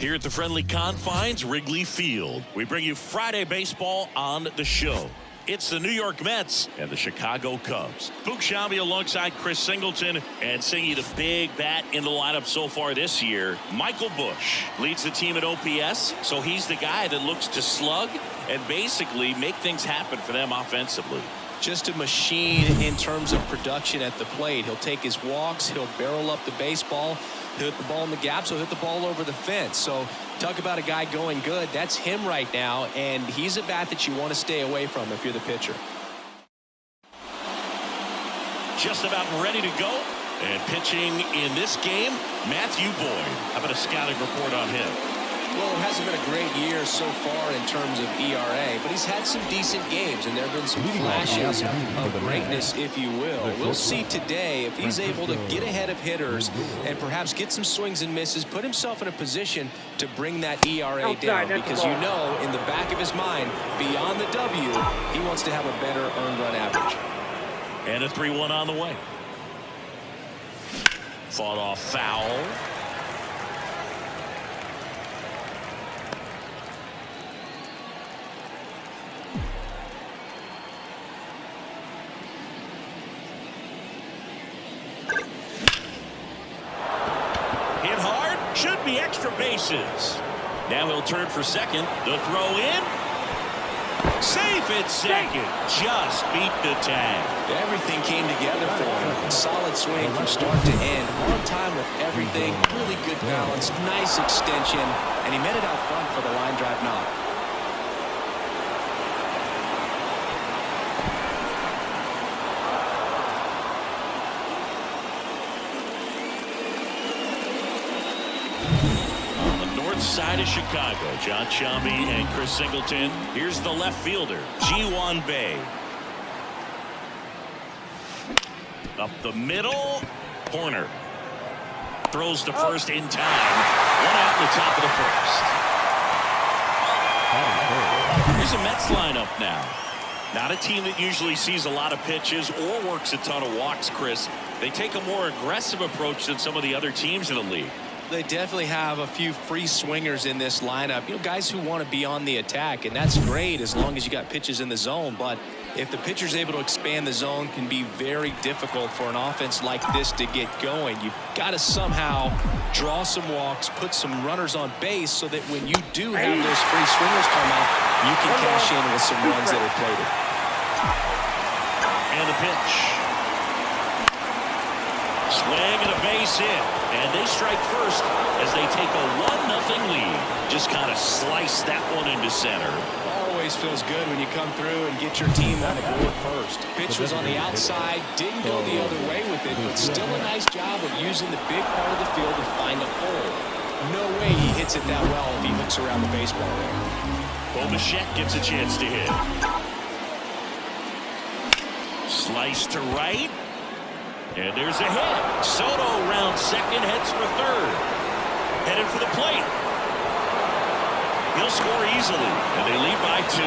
Here at the friendly confines, Wrigley Field, we bring you Friday baseball on the show. It's the New York Mets and the Chicago Cubs. Boog Sciambi alongside Chris Singleton, and singing the big bat in the lineup so far this year, Michael Busch leads the team at OPS, so he's the guy that looks to slug and basically make things happen for them offensively. Just a machine in terms of production at the plate. He'll take his walks, he'll barrel up the baseball, he'll hit the ball in the gaps, he'll hit the ball over the fence. So talk about a guy going good. That's him right now, and he's a bat that you want to stay away from if you're the pitcher. Just about ready to go, and pitching in this game, Matthew Boyd. How about a scouting report on him? Well, it hasn't been a great year so far in terms of ERA, but he's had some decent games, and there have been some flashes of greatness, if you will. We'll see today if he's able to get ahead of hitters and perhaps get some swings and misses, put himself in a position to bring that ERA down, because you know in the back of his mind, beyond the W, he wants to have a better earned run average. And a 3-1 on the way. Fought off foul. Should be extra bases. Now he'll turn for second. The throw in. Safe at second. Just beat the tag. Everything came together for him. Solid swing from start to end. On time with everything. Really good balance. Nice extension. And he met it out front for the line drive knock. Side of Chicago, Jon Sciambi and Chris Singleton. Here's the left fielder, Ji-hwan Bae. Up the middle, Horner throws to first in time. One out in the top of the first. Here's a Mets lineup now. Not a team that usually sees a lot of pitches or works a ton of walks, Chris. They take a more aggressive approach than some of the other teams in the league. They definitely have a few free swingers in this lineup. You know, guys who want to be on the attack, and that's great as long as you got pitches in the zone. But if the pitcher's able to expand the zone, can be very difficult for an offense like this to get going. You've got to somehow draw some walks, put some runners on base so that when you do have those free swingers come up, you can cash in with some runs that are plated. And a pitch. Swing and a base hit. And they strike first as they take a 1-0 lead. Just kind of slice that one into center. Always feels good when you come through and get your team on the board first. Pitch was on the outside, didn't go the other way with it, but still a nice job of using the big part of the field to find a hole. No way he hits it that well if he looks around the baseball there. Bo Bichette gets a chance to hit. Slice to right. And there's a hit. Soto round second, heads for third. Headed for the plate. He'll score easily, and they lead by 2.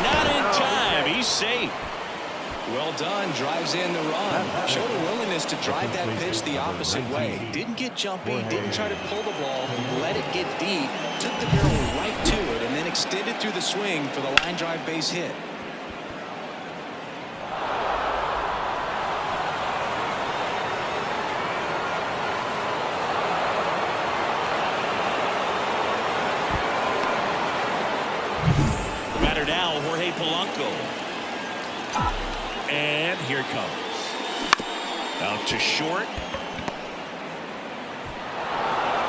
Not in time. He's safe. Well done. Drives in the run. Showed a willingness to drive that pitch the opposite way. Didn't get jumpy. Didn't try to pull the ball. Let it get deep. Took the barrel right to it, and then extended through the swing for the line drive base hit. Now Jorge Polanco, and here it comes out to short,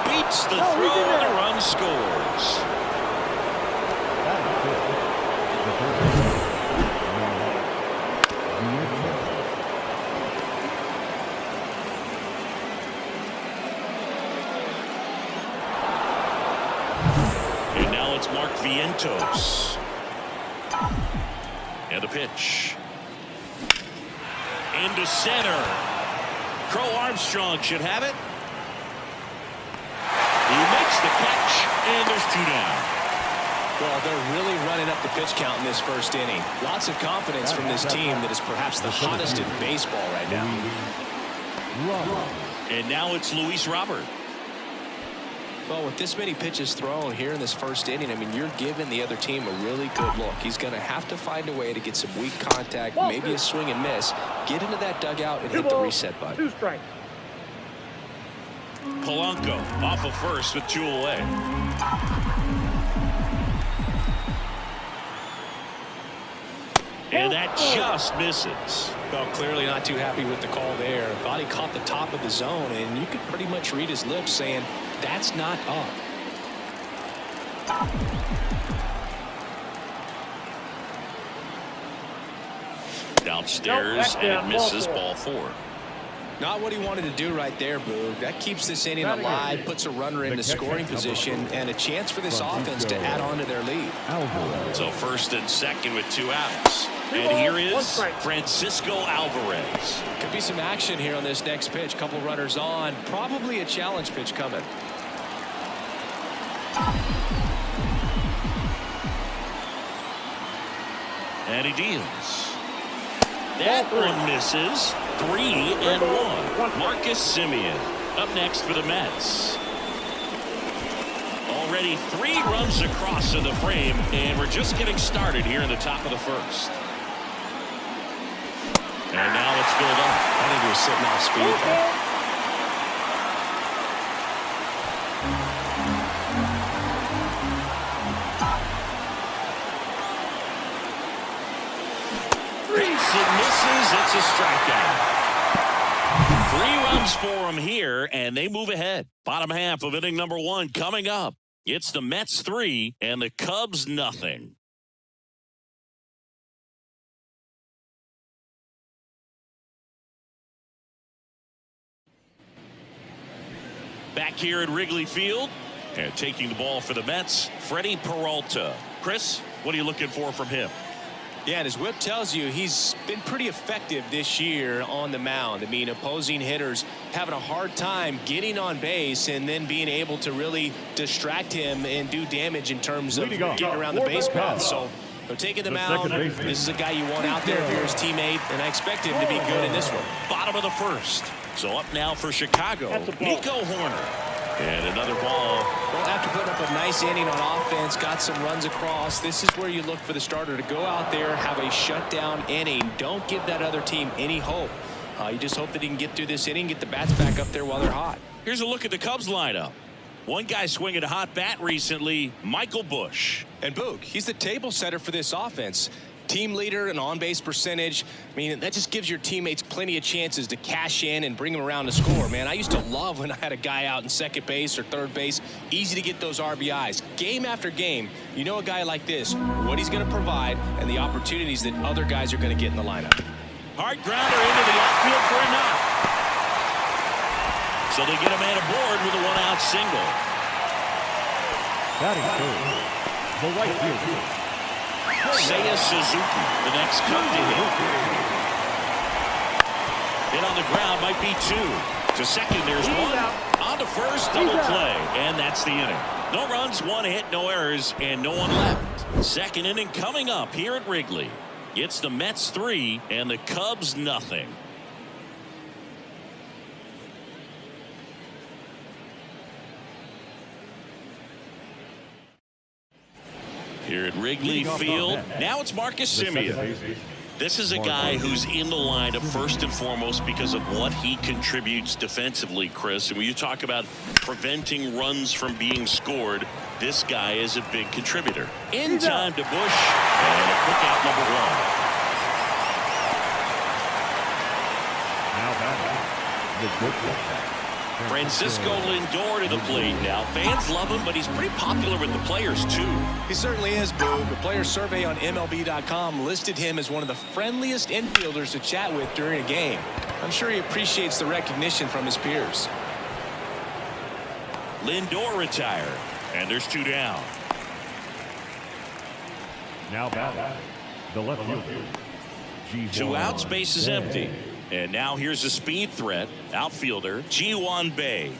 beats the throw, and the run scores. And now it's Mark Vientos. And a pitch. Into center. Crow Armstrong should have it. He makes the catch, and there's 2 down. Well, they're really running up the pitch count in this first inning. Lots of confidence from this team that is perhaps the hottest in baseball right now. And now it's Luis Robert. Well, with this many pitches thrown here in this first inning, I mean, you're giving the other team a really good look. He's going to have to find a way to get some weak contact, maybe a swing and miss, get into that dugout and hit the reset button. 2 strikes. Polanco off of first with 2 away. And that just misses. Well, clearly not too happy with the call there. Thought he caught the top of the zone, and you could pretty much read his lips saying, that's not up. Downstairs, and it misses, ball 4. Not what he wanted to do right there, Boog. That keeps this inning alive, puts a runner into scoring position, and a chance for this offense to add on to their lead. So first and second with 2 outs. And here is Francisco Alvarez. Could be some action here on this next pitch. Couple runners on. Probably a challenge pitch coming. And he deals. That one misses. 3-1. Marcus Semien up next for the Mets. Already 3 runs across to the frame, and we're just getting started here in the top of the first. And now it's filled up. I think he was sitting off speed there. It misses. It's a strikeout. 3 runs for him here, and they move ahead. Bottom half of inning number 1 coming up. It's the Mets 3 and the Cubs nothing. Back here at Wrigley Field, and taking the ball for the Mets, Freddie Peralta. Chris, what are you looking for from him? Yeah, and his whip tells you he's been pretty effective this year on the mound. I mean, opposing hitters having a hard time getting on base and then being able to really distract him and do damage in terms of getting around the base path. So they're taking the mound. This is a guy you want out there if you're his teammate, and I expect him to be good in this one. Bottom of the first. So up now for Chicago, Nico Hoerner. And another ball. Well, after putting up a nice inning on offense, got some runs across, this is where you look for the starter to go out there, have a shutdown inning. Don't give that other team any hope. You just hope that he can get through this inning, get the bats back up there while they're hot. Here's a look at the Cubs lineup. One guy swinging a hot bat recently, Michael Busch. And Boog, he's the table setter for this offense. Team leader and on-base percentage. I mean, that just gives your teammates plenty of chances to cash in and bring them around to score, man. I used to love when I had a guy out in second base or third base. Easy to get those RBIs. Game after game, you know a guy like this, what he's going to provide and the opportunities that other guys are going to get in the lineup. Hard grounder into the outfield for a knock. So they get a man aboard with a 1-out single. Batting third, the right fielder, Seiya Suzuki, the next Cub to hit. Hit on the ground, might be 2. To second, there's 1. On to first, double play. And that's the inning. No runs, 1 hit, no errors, and no one left. Second inning coming up here at Wrigley. It's the Mets 3 and the Cubs nothing. Here at Wrigley Field, now it's Marcus Semien. This is a guy who's in the lineup first and foremost because of what he contributes defensively, Chris. And when you talk about preventing runs from being scored, this guy is a big contributor. In time to Busch, and a quick out number 1. now batting, the good one. Francisco Lindor to the plate now. Fans love him, but he's pretty popular with the players, too. He certainly is, Boog. The player survey on MLB.com listed him as one of the friendliest infielders to chat with during a game. I'm sure he appreciates the recognition from his peers. Lindor retired, and there's 2 down. Now batting, the left fielder, 2 outs, base is empty. And now here's a speed threat, outfielder Ji-hwan Bae.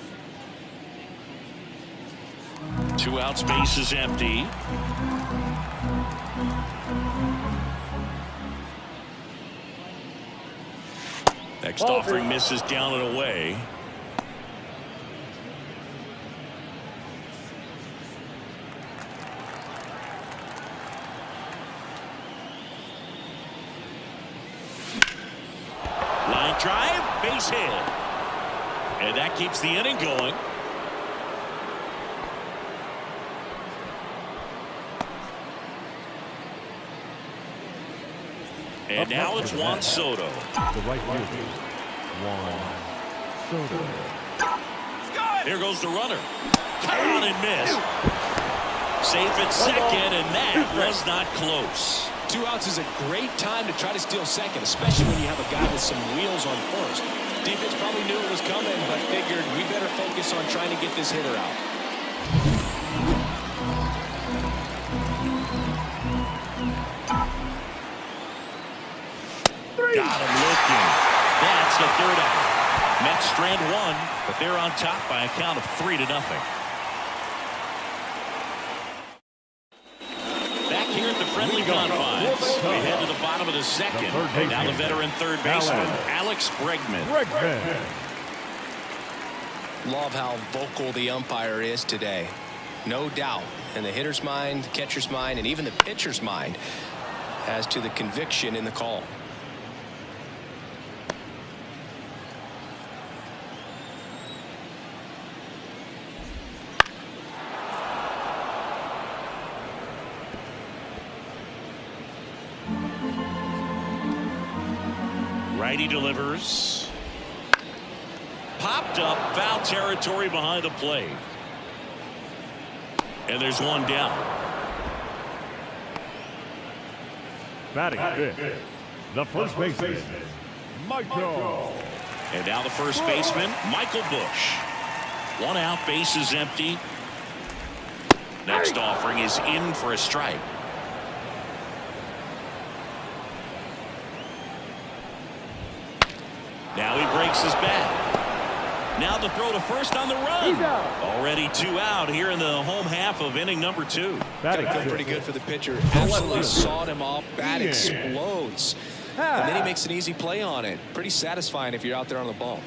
2 outs, base is empty. Next offering misses down and away. drive, base hit. And that keeps the inning going. And now it's Juan Soto. The right fielder, Juan Soto. Here goes the runner. Cut on and miss. Safe at second, and that was not close. 2 outs is a great time to try to steal second, especially when you have a guy with some wheels on first. Defense probably knew it was coming, but figured we better focus on trying to get this hitter out. Got him looking. That's the third out. Mets strand one, but they're on top by a count of 3-0. Back here at the friendly confines, we head to the bottom of the second. Now the veteran third baseman, Alex Bregman. Love how vocal the umpire is today. No doubt in the hitter's mind, the catcher's mind, and even the pitcher's mind as to the conviction in the call. Righty delivers. Popped up, foul territory behind the plate. And there's one down. Batting fifth, the first baseman, Michael. And now the first baseman, Michael Busch. 1 out, base is empty. Next offering is in for a strike. Now he breaks his bat. Now the throw to first on the run. Already 2 out here in the home half of inning number 2. Gotta feel pretty good for the pitcher. Absolutely sawed him off. Bat explodes. And then he makes an easy play on it. Pretty satisfying if you're out there on the ball.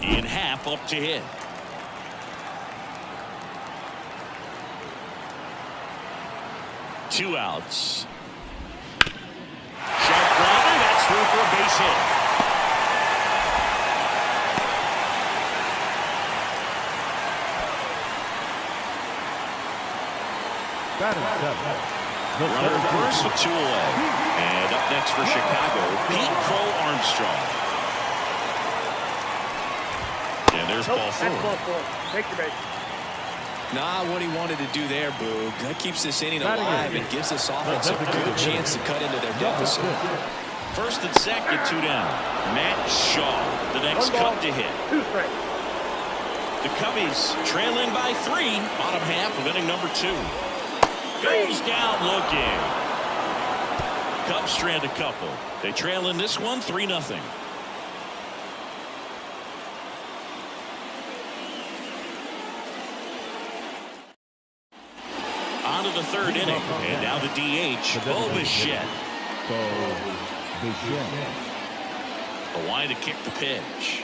Ian Happ up to hit. Two outs. Sharp grounder. That's through for a base hit. Batting seventh, the Runner third first with baseman, 2 away. And up next for Chicago, Pete Crow Armstrong. And there's ball 4. Take your base. Not what he wanted to do there, Boog. That keeps this inning alive and gives this offense a good chance to cut into their deficit. First and second, 2 down. Matt Shaw, the next cup to hit. 2 strikes. The Cubbies trailing by 3, bottom half of inning number 2. Goes down looking. Cubs strand a couple. They trail in this one 3-0. On to the third inning, and now the DH, Bo Bichette. The line to kick the pitch.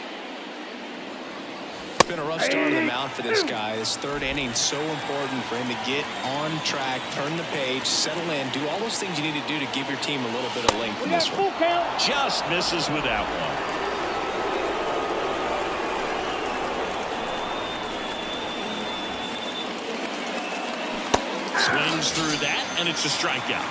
It's been a rough start on the mound for this guy. This third inning is so important for him to get on track, turn the page, settle in, do all those things you need to do to give your team a little bit of length in this one. Just misses with that one. Swings through that, and it's a strikeout.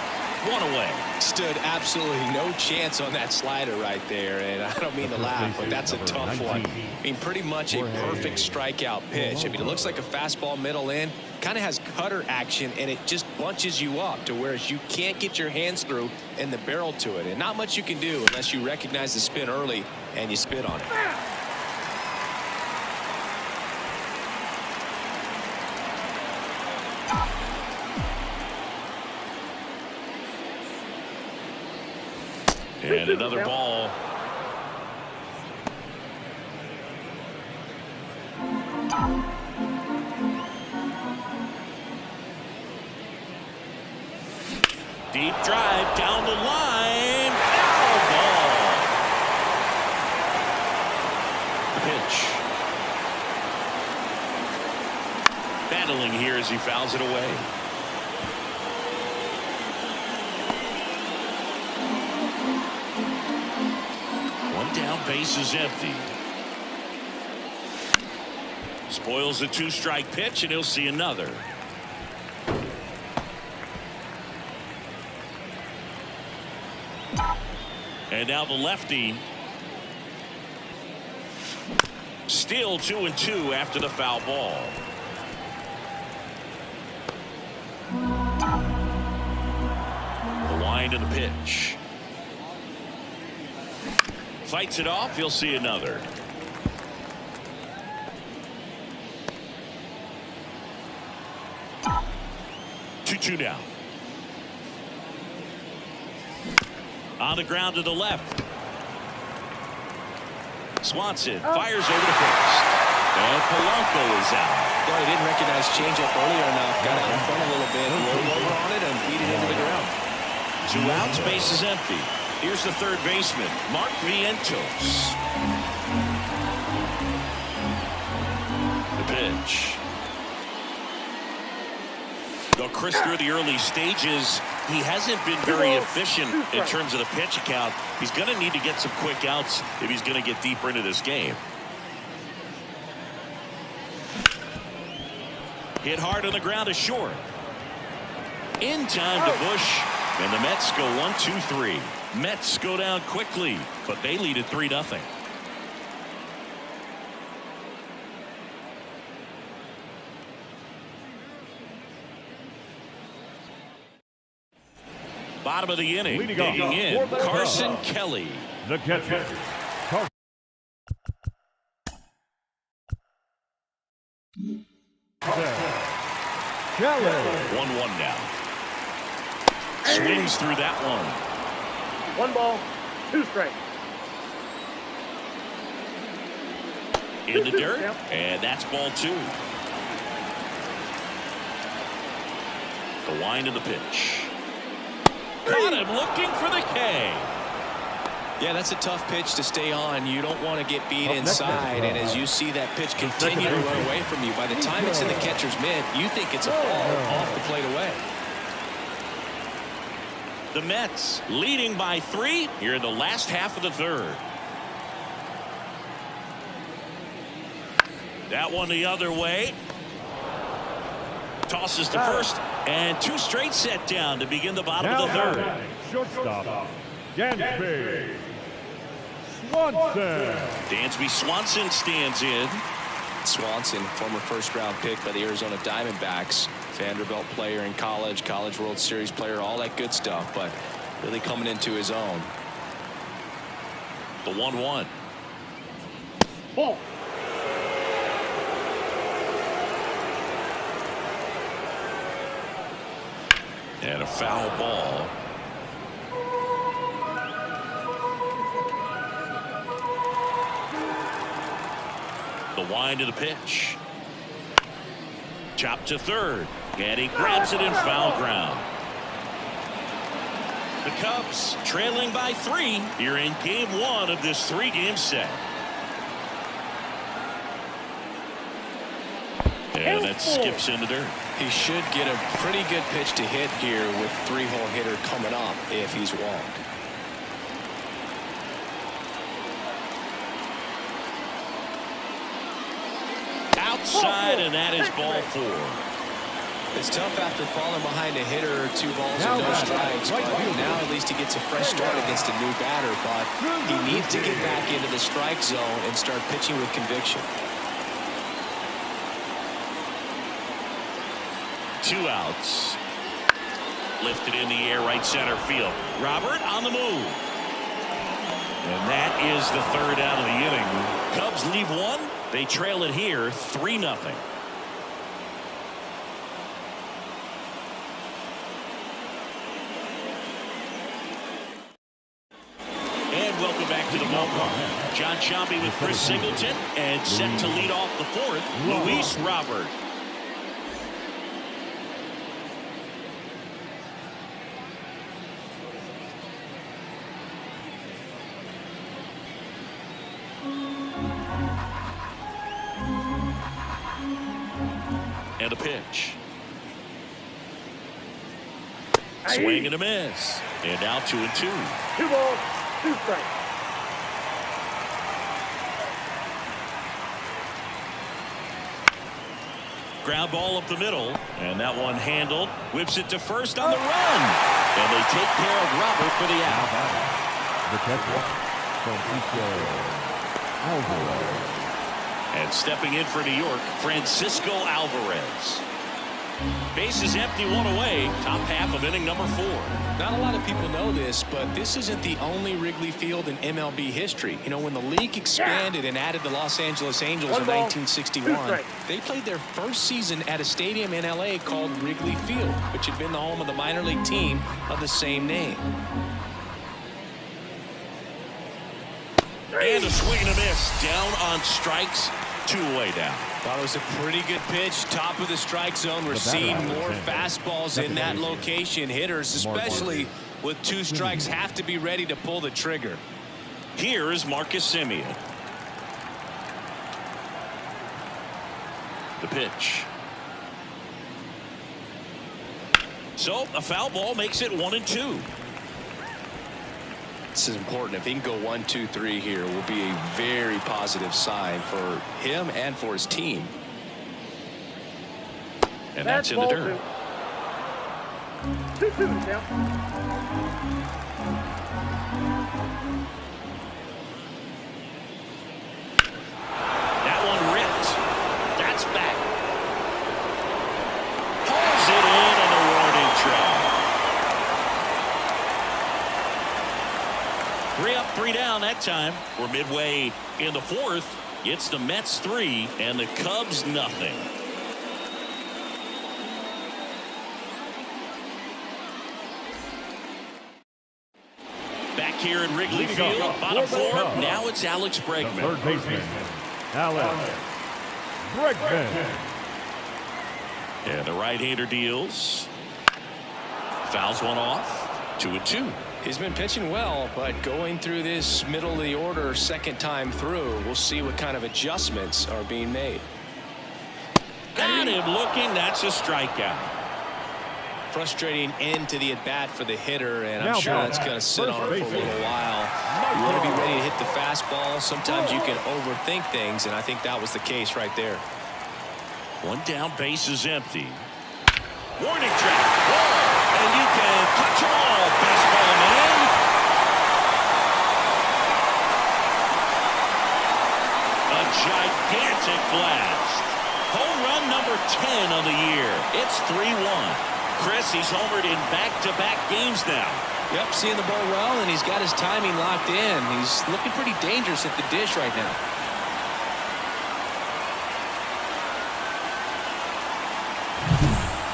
1 away. Stood absolutely no chance on that slider right there, and I don't mean to laugh, but that's a tough one. I mean, pretty much a perfect strikeout pitch. I mean, it looks like a fastball middle in, kind of has cutter action, and it just bunches you up to where you can't get your hands through and the barrel to it, and not much you can do unless you recognize the spin early and you spit on it. And another ball. Deep drive down the line. Foul ball. Pitch. Battling here as he fouls it away. down, bases empty. Spoils the 2-strike pitch, and he'll see another. And now the lefty. Still 2-2 after the foul ball. The wind of the pitch. Fights it off. He'll see another. Two now. On the ground to the left. Swanson fires over to first. And Polanco is out. No, he didn't recognize changeup earlier enough. Got out in front a little bit, rolled over on it, and beat it into the ground. 2 outs, base is empty. Here's the third baseman, Mark Vientos. The pitch. Though Chris, through the early stages, he hasn't been very efficient in terms of the pitch count. He's going to need to get some quick outs if he's going to get deeper into this game. Hit hard on the ground is short. In time to Bush, and the Mets go 1-2-3. Mets go down quickly, but they lead at 3-0. Bottom of the inning, Leading digging off in, for the Carson Cubs. Kelly. The catcher, Carson Kelly. 1-1 now. Swings through that one. 1 ball, 2 strikes. In the dirt, and that's ball 2. The wind of the pitch. Caught him looking for the K. Yeah, that's a tough pitch to stay on. You don't want to get beat inside, and as you see that pitch continue to run away from you, by the time it's in the catcher's mitt, you think it's a ball off the plate away. The Mets leading by 3 here in the last half of the third. That one the other way. Tosses to first, and 2 straight set down to begin the bottom of the third. Shortstop, Dansby Swanson. Dansby Swanson stands in. Swanson, former first-round pick by the Arizona Diamondbacks, Vanderbilt player in college, College World Series player, all that good stuff, but really coming into his own. The 1-1. Ball. And a foul ball. The wind of the pitch. Chopped to third. And he grabs it in foul ground. The Cubs trailing by 3 here in game 1 of this 3-game set. And that skips in the dirt. He should get a pretty good pitch to hit here with 3-hole hitter coming up if he's walked. Outside, and that is ball 4. It's tough after falling behind a hitter, 2 balls and no strikes, but now at least he gets a fresh start against a new batter, but he needs to get back into the strike zone and start pitching with conviction. 2 outs. Lifted in the air, right center field. Robert on the move. And that is the 3rd out of the inning. Cubs leave 1. They trail it here 3-0. And welcome back to the ballpark. John Sciambi with Chris Singleton, and set to lead off the 4th, Luis Robert. And a pitch. Swing and a miss. And now 2-2. 2 balls, 2 strikes. Ground ball up the middle, and that one handled. Whips it to first on the run, and they take care of Robert for the out. The catcher, Francisco Alvarez. And stepping in for New York, Francisco Alvarez. Base is empty, one away. Top half of inning number 4. Not a lot of people know this, but this isn't the only Wrigley Field in MLB history. You know, when the league expanded and added the Los Angeles Angels in 1961, they played their first season at a stadium in L.A. called Wrigley Field, which had been the home of the minor league team of the same name. And a swing and a miss. Down on strikes. 2 away down. Thought it was a pretty good pitch. Top of the strike zone. We're seeing more fastballs in that location. Hitters, especially with 2 strikes, have to be ready to pull the trigger. Here is Marcus Semien. The pitch. So a foul ball makes it 1-2. This is important. If he can go 1, 2, 3 here, will be a very positive sign for him and for his team. And that's in the dirt. 2-2 count. That one ripped. That's back. Pulls it in on the warning track. 3 up, 3 down that time. We're midway in the 4th. It's the Mets 3 and the Cubs nothing. Back here at Wrigley Field, bottom 4. Now it's Alex Bregman. Third baseman, Alex Bregman. And the right-hander deals. Fouls one off. 2-2. He's been pitching well, but going through this middle of the order second time through, we'll see what kind of adjustments are being made. Got him looking. That's a strikeout. Frustrating end to the at-bat for the hitter, and I'm Now sure that's going to sit on him for a little while. You want to be ready to hit the fastball. Sometimes you can overthink things, and I think that was the case right there. 1 down, base is empty. Warning track. Whoa, and you can touch them all, baseball man. A gigantic blast. Home run number 10 on the year. It's 3-1. Chris, he's homered in back-to-back games now. Yep, seeing the ball well, and he's got his timing locked in. He's looking pretty dangerous at the dish right now.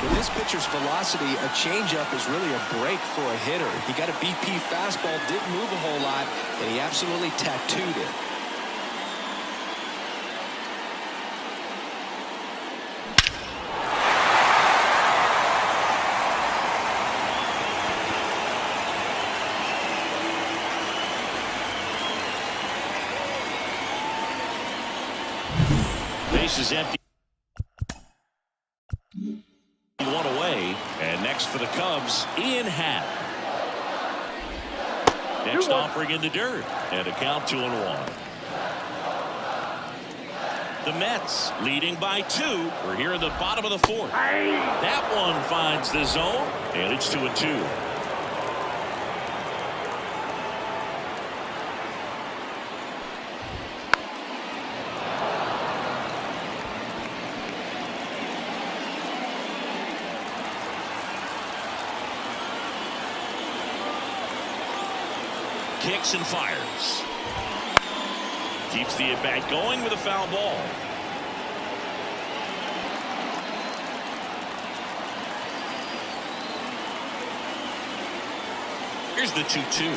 With this pitcher's velocity, a changeup is really a break for a hitter. He got a BP fastball, didn't move a whole lot, and he absolutely tattooed it. Base is empty. 1 away. And next for the Cubs, Ian Happ. Next offering in the dirt. And a count 2-1. The Mets leading by 2. We're here in the bottom of the 4th. That one finds the zone. And it's 2-2. Kicks and fires. Keeps the at-bat going with a foul ball. Here's the 2-2.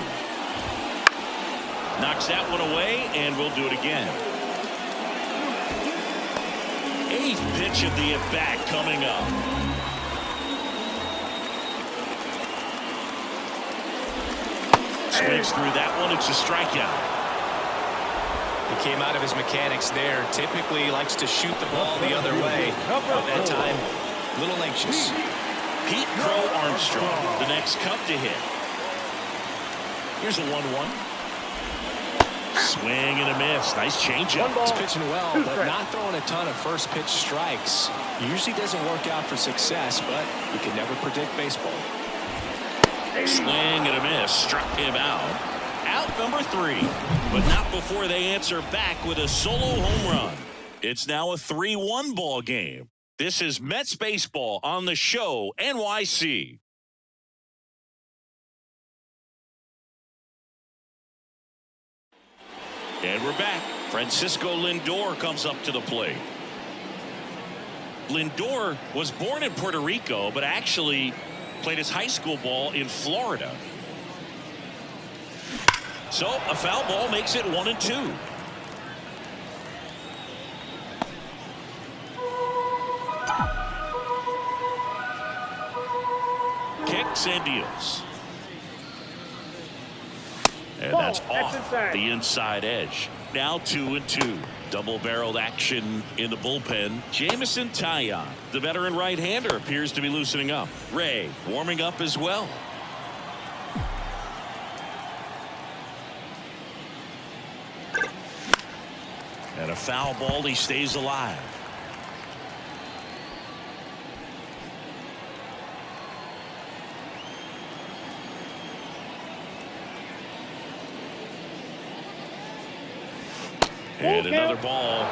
Knocks that one away, and we'll do it again. 8th pitch of the at-bat coming up. Swings through that one. It's a strikeout. He came out of his mechanics there. Typically likes to shoot the ball the other way. But that time, a little anxious. Pete Crow Armstrong, the next Cub to hit. Here's a 1-1. Swing and a miss. Nice changeup. He's pitching well, but not throwing a ton of first pitch strikes. Usually doesn't work out for success, but you can never predict baseball. Swing and a miss. Struck him out. Out number 3. But not before they answer back with a solo home run. It's now a 3-1 ball game. This is Mets baseball on the show, NYC. And we're back. Francisco Lindor comes up to the plate. Lindor was born in Puerto Rico, but actually played his high school ball in Florida. So a foul ball makes it 1-2. Kicks and deals. And that's off the inside edge. Now 2-2. Double-barreled action in the bullpen. Jameson Taillon, the veteran right-hander, appears to be loosening up. Ray warming up as well. And a foul ball. He stays alive. And another ball.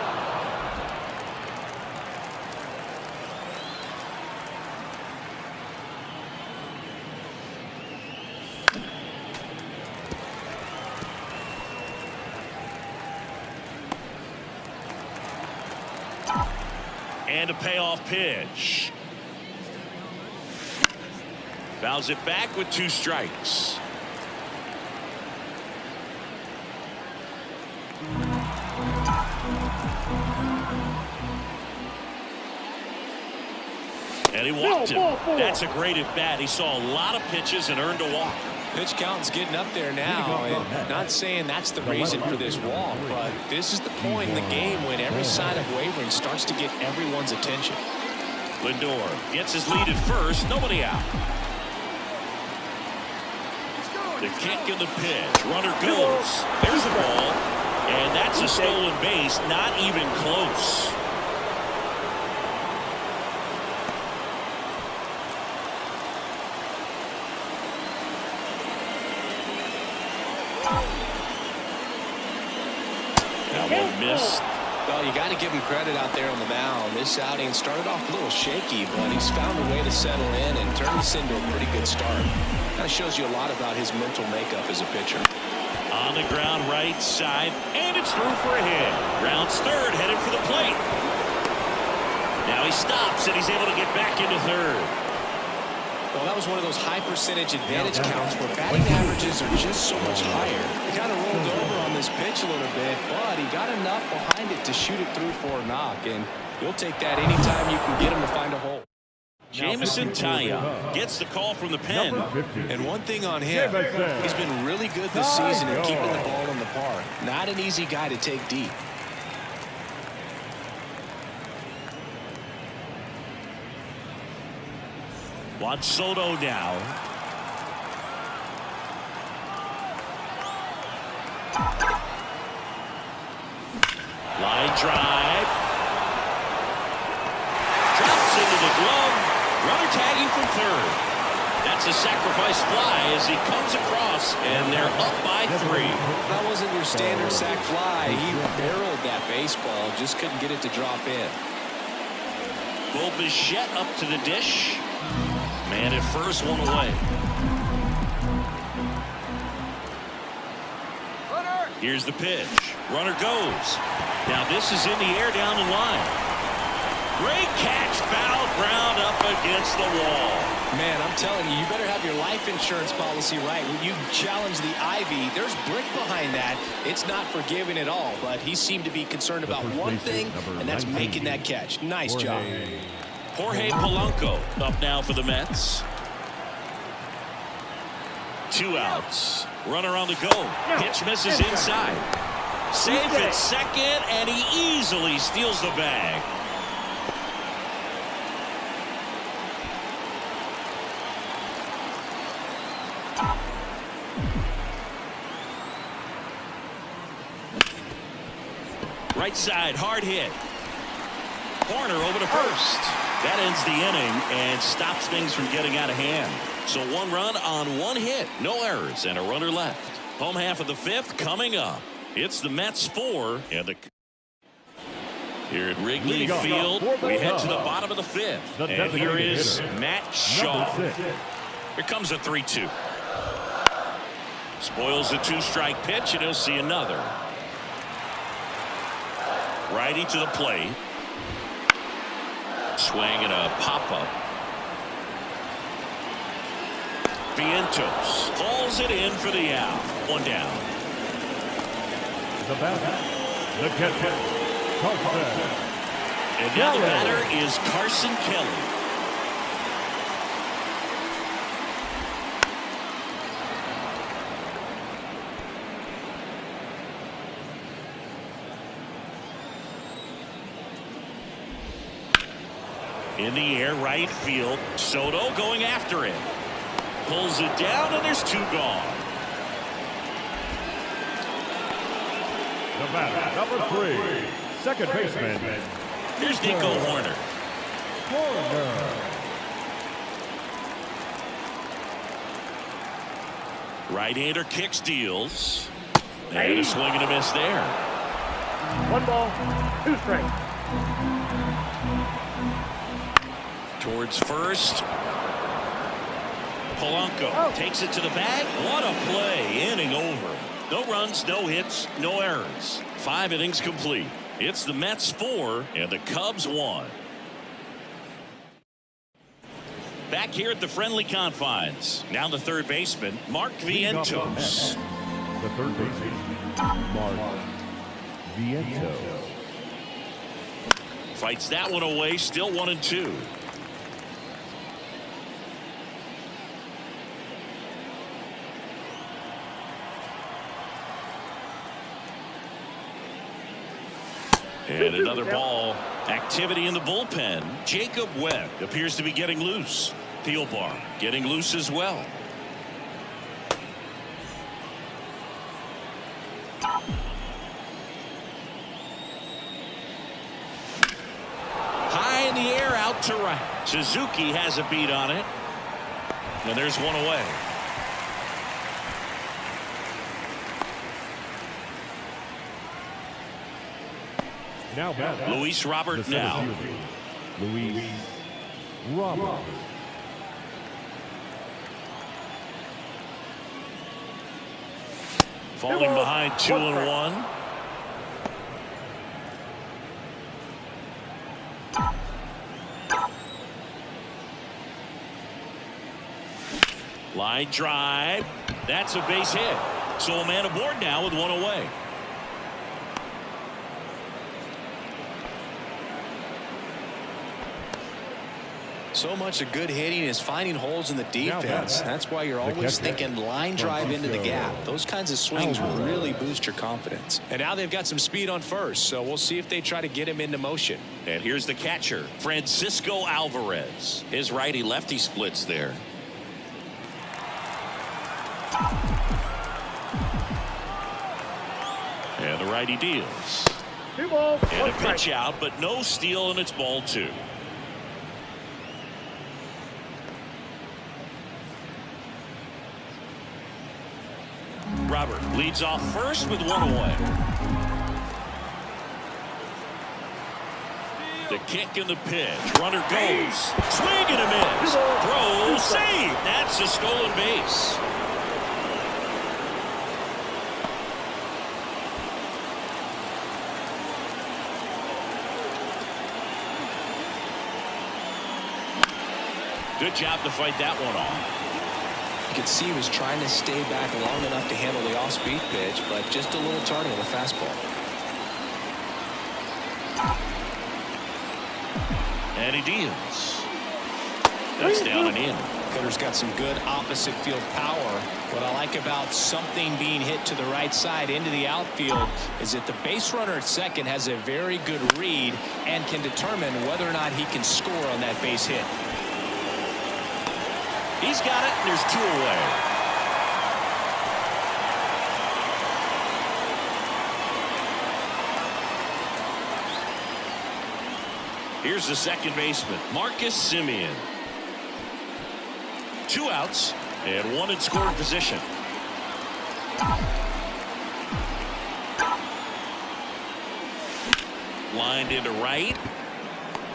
And a payoff pitch. Fouls it back with 2 strikes. And he walked him. That's a great at bat. He saw a lot of pitches and earned a walk. Pitch count's getting up there now, and not saying that's the reason for this walk, but this is the point in the game when every sign of wavering starts to get everyone's attention. Lindor gets his lead at first. Nobody out. The kick and the pitch. Runner goes. There's the ball. And that's a stolen base. Not even close. Missed. Well, you got to give him credit out there on the mound. This outing started off a little shaky, but he's found a way to settle in and turn this into a pretty good start. That shows you a lot about his mental makeup as a pitcher. On the ground right side, and it's through for a hit. Rounds third, headed for the plate. Now he stops, and he's able to get back into third. Well, that was one of those high percentage advantage counts where batting averages are just so much higher. He kind of rolled over on this pitch a little bit, but he got enough behind it to shoot it through for a knock, and you'll take that anytime you can get him to find a hole. Jameson Taillon gets the call from the pen. And one thing on him, he's been really good this season in keeping the ball in the park. Not an easy guy to take deep. Juan Soto now. Line drive. Drops into the glove. Runner tagging from third. That's a sacrifice fly as he comes across, and they're up by 3. That wasn't your standard sac fly. He barreled that baseball, just couldn't get it to drop in. Bo Bichette up to the dish. Man at first, one away. Here's the pitch. Runner goes. Now this is in the air down the line. Great catch, foul ground up against the wall. Man, I'm telling you, you better have your life insurance policy right. When you challenge the Ivy, there's brick behind that. It's not forgiving at all, but he seemed to be concerned about one thing, and that's making that catch. Nice job. Jorge Polanco up now for the Mets. 2 outs. Runner on the go. Pitch misses inside. Safe at second, and he easily steals the bag. Right side, hard hit. Corner over to first. That ends the inning and stops things from getting out of hand. So 1 run on 1 hit. No errors and a runner left. Home half of the 5th coming up. It's the Mets 4 and the... Here at Wrigley Field, we head to the bottom of the 5th. And here is Matt Shaw. Here comes a 3-2. Spoils the 2-strike pitch, and he'll see another. Righty to the plate. Swing and a pop-up. Vientos calls it in for the out. 1 down. The batter, the catcher, Carson. And now the batter is Carson Kelly. In the air, right field. Soto going after it. Pulls it down, and there's 2 gone. The batter, number 3, second baseman. Here's Nico Hoerner. Right-hander kicks, deals. And a swing and a miss there. 1 ball, 2 strikes. Towards first. Polanco takes it to the bag. What a play. Inning over. No runs, no hits, no errors. 5 innings complete. It's the Mets 4 and the Cubs 1. Back here at the friendly confines. Now the third baseman, Mark Vientos. The third baseman, Mark Vientos. Fights that one away. Still 1-2. And another ball. Activity in the bullpen. Jacob Webb appears to be getting loose. Thielbar getting loose as well. High in the air, out to right. Suzuki has a beat on it. And there's one away. Now batting, Luis Robert the now. center fielder, Luis Robert. Falling behind 2-1. Line drive. That's a base hit. So a man aboard now with 1 away. So much of good hitting is finding holes in the defense. That's why you're always thinking line drive into the gap. Those kinds of swings really boost your confidence. And now they've got some speed on first, so we'll see if they try to get him into motion. And here's the catcher, Francisco Alvarez. His righty-lefty splits there. And the righty deals. 2 balls, And 1 a strike. pitch out, but no steal, and it's ball 2. Robert leads off first with 1 away. The kick and the pitch. Runner goes. Swing and a miss. Throw, save. That's a stolen base. Good job to fight that one off. You could see he was trying to stay back long enough to handle the off-speed pitch, but just a little tardy on the fastball. And he deals. That's down and in. Cutter's got some good opposite field power. What I like about something being hit to the right side into the outfield is that the base runner at second has a very good read and can determine whether or not he can score on that base hit. He's got it, and there's 2 away. Here's the second baseman, Marcus Semien. 2 outs and 1 in scoring position. Lined into right.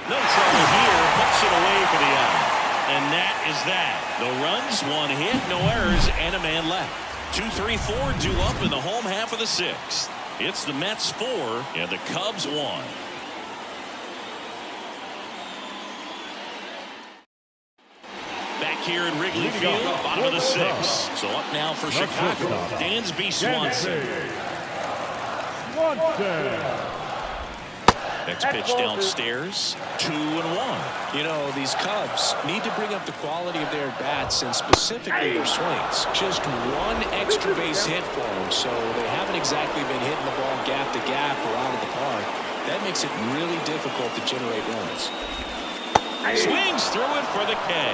No trouble here. Puts it away for the out. And that is that. No runs, 1 hit, no errors, and a man left. 2-3-4 due up in the home half of the 6th. It's the Mets 4 and the Cubs 1. Back here in Wrigley Field, bottom of the 6th. So up now for Chicago, Dansby Swanson. Next pitch downstairs, 2-1. You know, these Cubs need to bring up the quality of their bats and specifically their swings. Just 1 extra base hit for them, so they haven't exactly been hitting the ball gap to gap or out of the park. That makes it really difficult to generate runs. Swings through it for the K.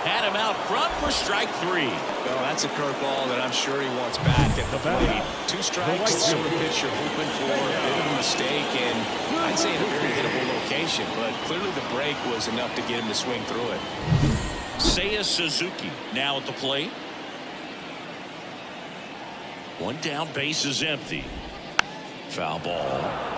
Had him out front for strike 3. Well, that's a curveball that I'm sure he wants back at the plate. 2 strikes, so the pitcher hoping for a bit of a mistake, and I'd say in a very hittable location, but clearly the break was enough to get him to swing through it. Seiya Suzuki now at the plate. 1 down, base is empty. Foul ball.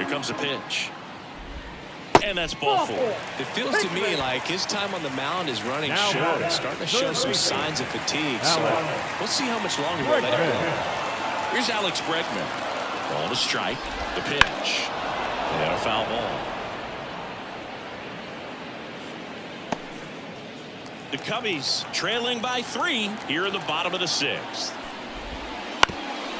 Comes a pitch, and that's ball 4. It feels to me like his time on the mound is running short. It's starting to show some signs of fatigue, so we'll see how much longer we'll let it go. Here's Alex Bregman. Ball to strike. The pitch, and a foul ball. The Cubbies trailing by 3 here in the bottom of the 6th.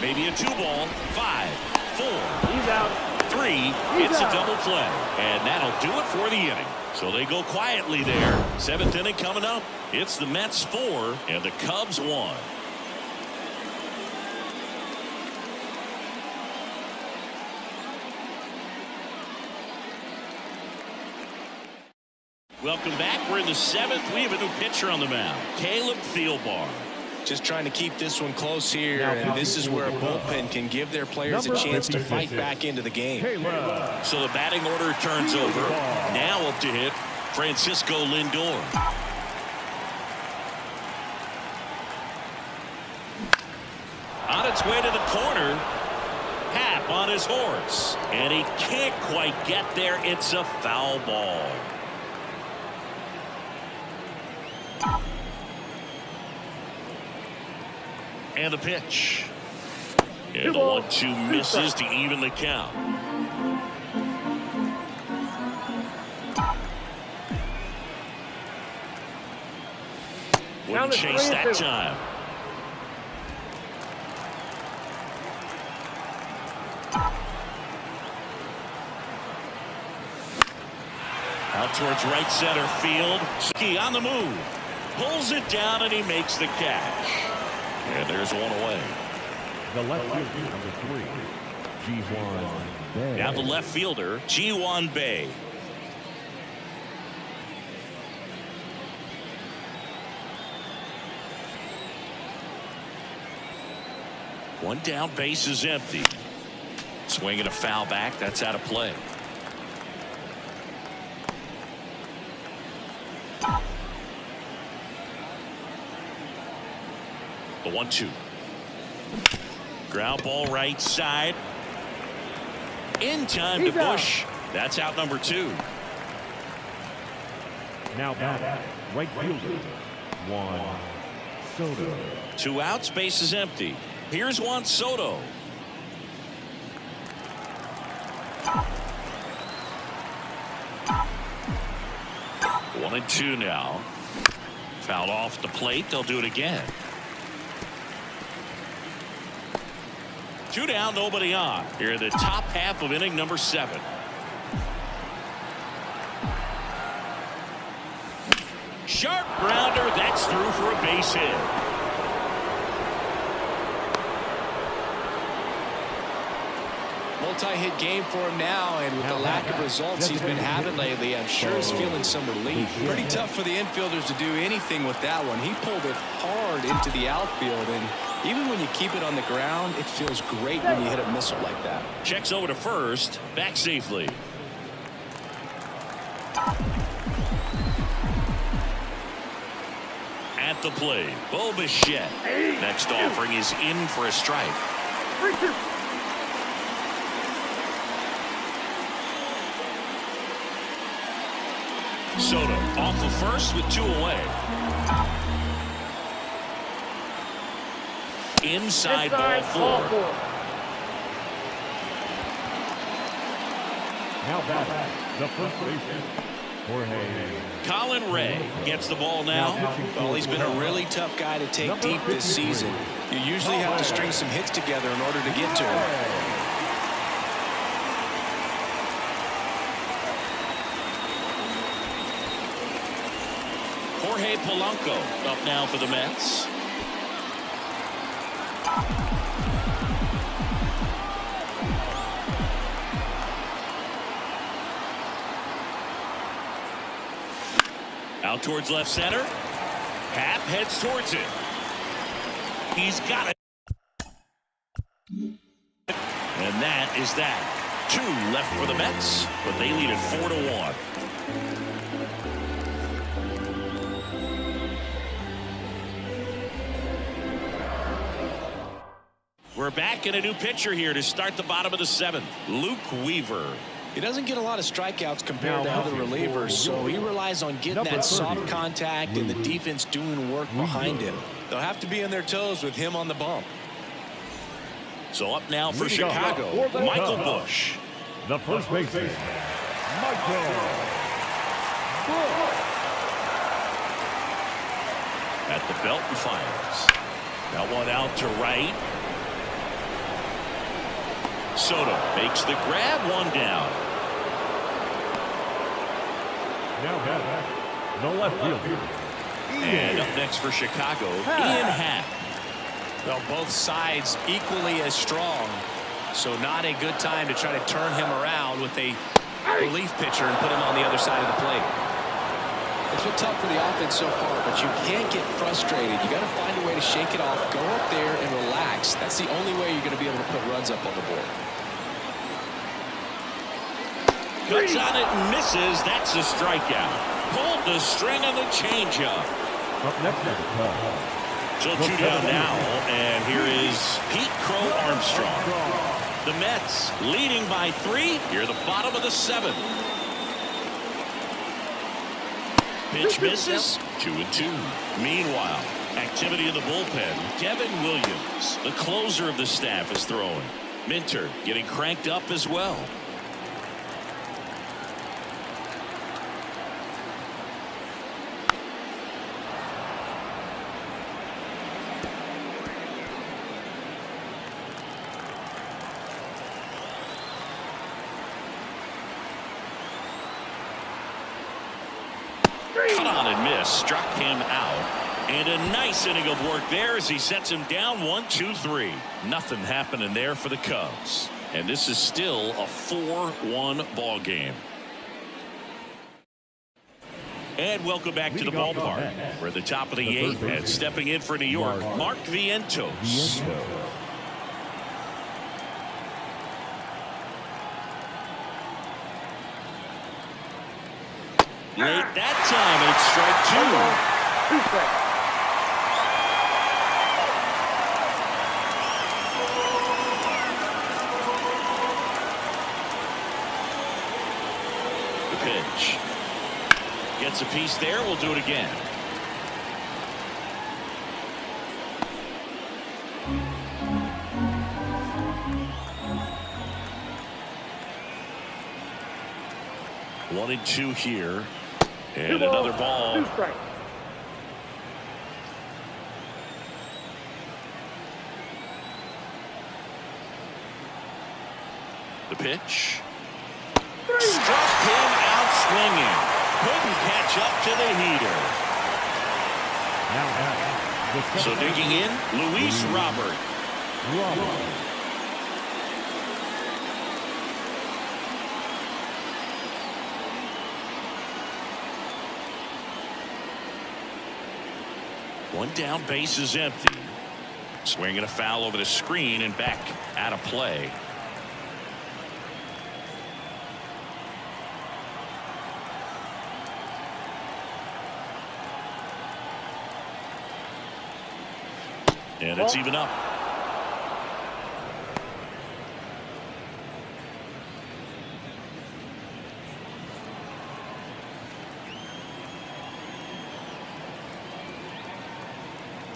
Maybe a 2-ball. 5, 4. He's out. 3, it's a double play, and that'll do it for the inning. So they go quietly there. 7th inning coming up. It's the Mets 4 and the Cubs 1. Welcome back. We're in the 7th. We have a new pitcher on the mound, Caleb Thielbar. Just trying to keep this one close here, and this is where a bullpen can give their players a chance to fight back into the game. So the batting order turns over. Now up to hit Francisco Lindor. On its way to the corner. Happ on his horse. And he can't quite get there. It's a foul ball. And the pitch. And the 1-2 misses to even the count. Wouldn't chase that time. Out towards right center field. Ski on the move. Pulls it down and he makes the catch. And there's one away. The left fielder, number 3, Ji-hwan Bae. Now the left fielder, Ji-hwan Bae. One down, base is empty. Swinging a foul back. That's out of play. The 1-2. Ground ball right side. In time to Bush. That's out number 2. Now back, right fielder, Juan Soto. 2 outs, base is empty. Here's Juan Soto. One and 2 now. Fouled off the plate. They'll do it again. 2 down, nobody on. Here in the top half of inning number 7. Sharp grounder. That's through for a base hit. multi-hit game for him now, and with the lack of results he's been having lately, I'm sure he's feeling some relief. Pretty tough for the infielders to do anything with that one. He pulled it hard into the outfield, and even when you keep it on the ground, it feels great when you hit a missile like that. Checks over to first, back safely. At the plate, Bo Bichette. Next offering is in for a strike. 3-2. Soto off of first with 2 away. Inside ball 4. Now back, the first baseman, Jorge. Colin Ray gets the ball now. Well, he's been a really tough guy to take deep this season. You usually have to string some hits together in order to get to him. Jorge Polanco up now for the Mets. Out towards left center. Happ heads towards it. He's got it. And that is that. 2 left for the Mets, but they lead it 4-1. We're back in a new pitcher here to start the bottom of the 7th. Luke Weaver. He doesn't get a lot of strikeouts compared to other relievers, so he relies on getting that soft contact and the defense doing work behind him. They'll have to be on their toes with him on the bump. So up now for Chicago, Michael Busch. The first baseman, Michael Busch. At the belt and fires. That one out to right. Soto makes the grab, 1 down. Now back, the left field. And up next for Chicago, Ian Happ. Well, both sides equally as strong, so not a good time to try to turn him around with a relief pitcher and put him on the other side of the plate. It's been tough for the offense so far, but you can't get frustrated. You got to find a way to shake it off, go up there and relax. That's the only way you're going to be able to put runs up on the board. Cuts on it and misses. That's a strikeout. Pulled the string on the changeup. Up next is So 2 down now, and here is Pete Crow Armstrong. The Mets leading by 3 here at the bottom of the 7th. Pitch misses. 2-2. Meanwhile, activity in the bullpen. Devin Williams, the closer of the staff, is throwing. Minter getting cranked up as well. Cut on and miss, struck him out. And a nice inning of work there as he sets him down 1-2-3. Nothing happening there for the Cubs. And this is still a 4-1 ball game. And welcome back to the ballpark. We're at the top of the 8th, and stepping in for New York, Mark Vientos. Late that time, it's strike 2. 2 strikes. The pitch. Gets a piece there. We'll do it again. One and 2 here. And another ball. 2 strikes. The pitch. Struck him out swinging. Couldn't catch up to the heater. So digging in, Luis Robert. One down, base is empty. Swinging a foul over the screen and back out of play. And it's even up.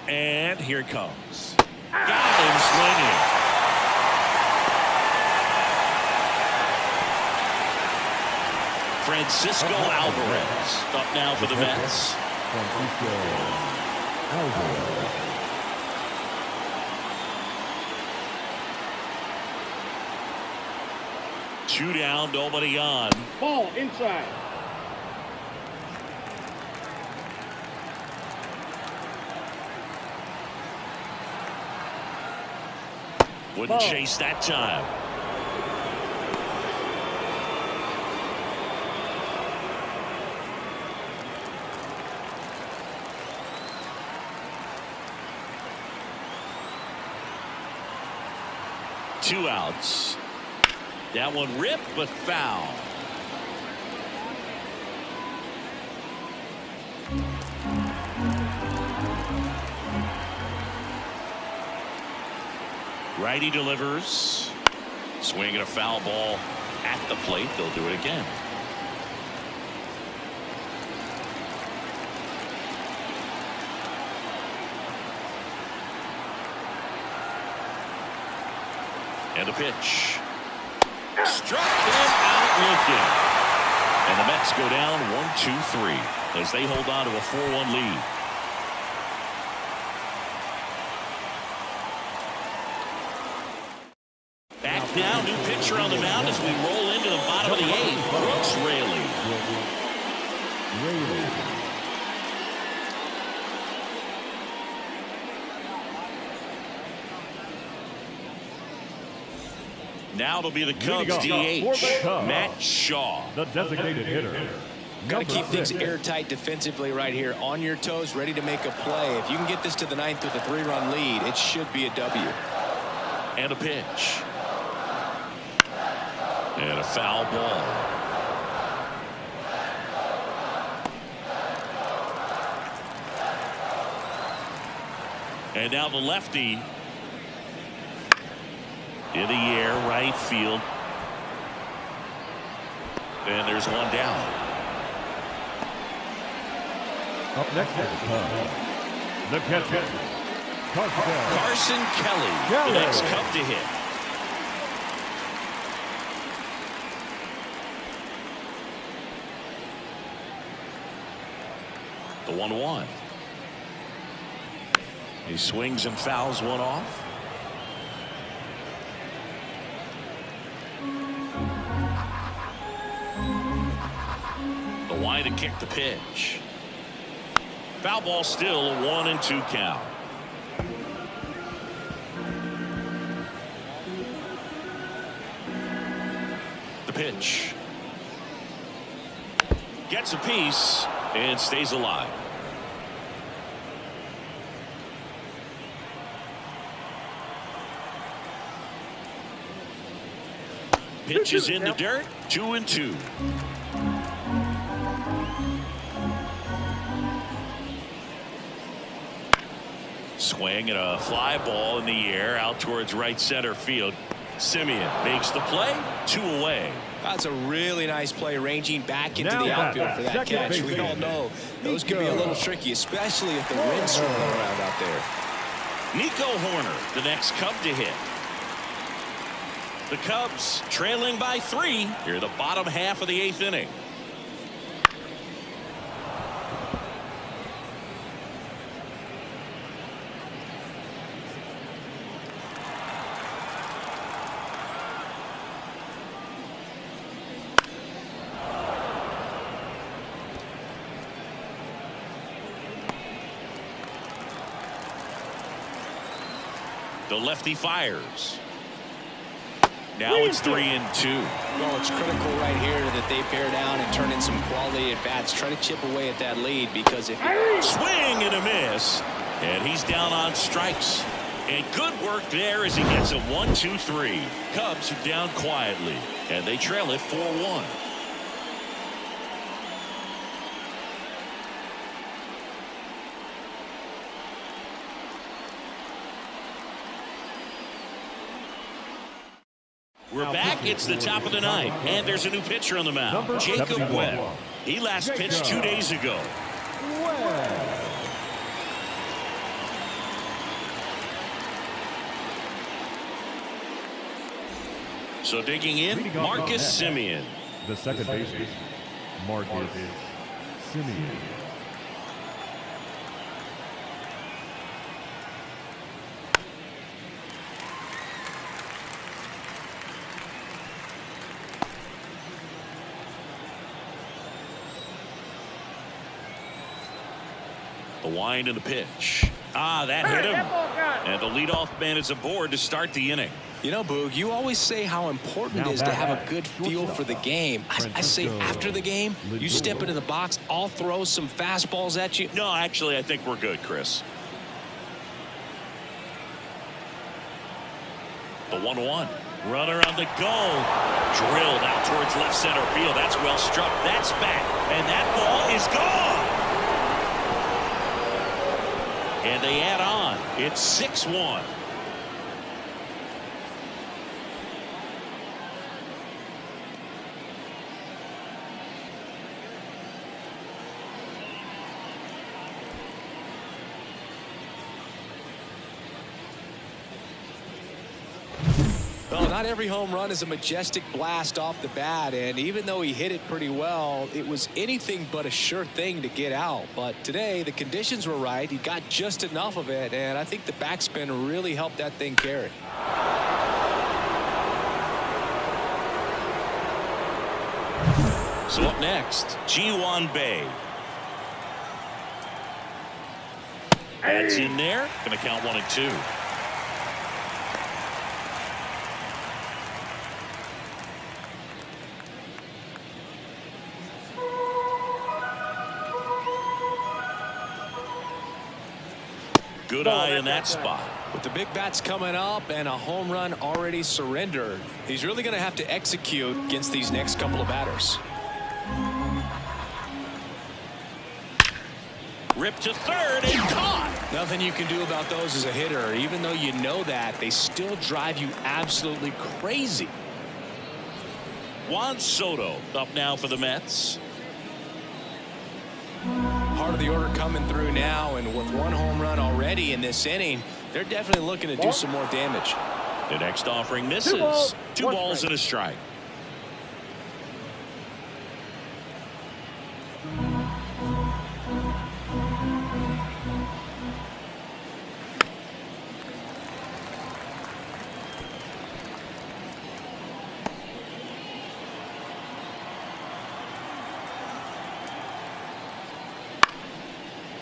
And here it comes. Got him swinging. Francisco Alvarez up now for the Mets. Francisco Alvarez. Two down, nobody on. Ball inside. Wouldn't chase that time. Two outs. That one ripped but foul. Righty delivers. Swinging a foul ball at the plate. They'll do it again. And a pitch. Struck him out looking. And the Mets go down 1-2-3 as they hold on to a 4-1 lead. Back now, new pitcher on the mound as we roll into the bottom of the 8th. Brooks Raley. Now it'll be the Cubs DH, Matt Shaw. The designated hitter. Got to keep things airtight defensively right here. On your toes, ready to make a play. If you can get this to the 9th with a 3-run lead, it should be a W. And a pitch. And a foul ball. And now the lefty. In the air, right field. And there's one down. Up next is the catcher, Carson Kelly, the next Cub to hit. The 1-1. He swings and fouls one off. To kick the pitch. Foul ball, still a 1-2 count. The pitch. Gets a piece and stays alive. Pitch is in the dirt. 2-2. Swing and a fly ball in the air out towards right center field. Semien makes the play. 2 away. That's a really nice play, ranging back into the outfield for that catch. We all know those can be a little tricky, especially if the wind's swirling around out there. Nico Hoerner, the next Cub to hit. The Cubs trailing by 3 here the bottom half of the 8th inning. The lefty fires. Now it's 3-2. Well, it's critical right here that they bear down and turn in some quality at bats. Try to chip away at that lead, because if swing and a miss, And he's down on strikes. And good work there as he gets a 1-2-3. Cubs are down quietly, and they trail it 4-1. We're back. It's the top of the ninth, and there's a new pitcher on the mound, Jacob Webb. He last pitched 2 days ago. So digging in, Marcus Semien. The second baseman, Marcus Semien. The wind and the pitch. That hit him. And the leadoff man is aboard to start the inning. You know, Boog, you always say how important it is to have a good feel for the game. I say after the game, you step into the box, I'll throw some fastballs at you. No, actually, I think we're good, Chris. The 1-1. Runner on the go. Drilled out towards left center field. That's well struck. That's back. And that ball is gone. And they add on. It's 6-1. Well, not every home run is a majestic blast off the bat, and even though he hit it pretty well, it was anything but a sure thing to get out. But today, the conditions were right. He got just enough of it, and I think the backspin really helped that thing carry. So up next, Ji-hwan Bae. That's in there. Going to count 1-2. Good eye in that spot. With the big bats coming up and a home run already surrendered, he's really going to have to execute against these next couple of batters. Ripped to third and caught. Nothing you can do about those as a hitter. Even though you know that, they still drive you absolutely crazy. Juan Soto up now for the Mets. Part of the order coming through now, and with one home run already in this inning, they're definitely looking to do some more damage. The next offering misses. Two balls and a strike.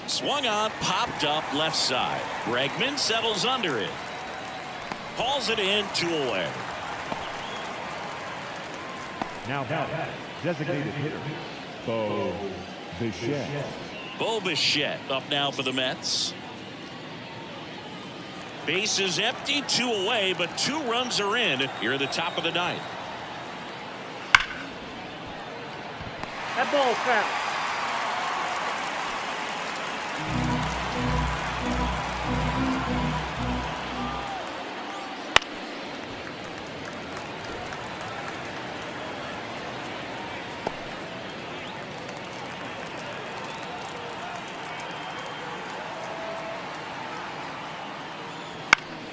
Swung on, popped up left side. Bregman settles under it. Hauls it in, 2 away. Now designated hitter, Bo Bichette. Bo Bichette up now for the Mets. Base is empty, 2 away, but 2 runs are in here at the top of the ninth. That ball's foul.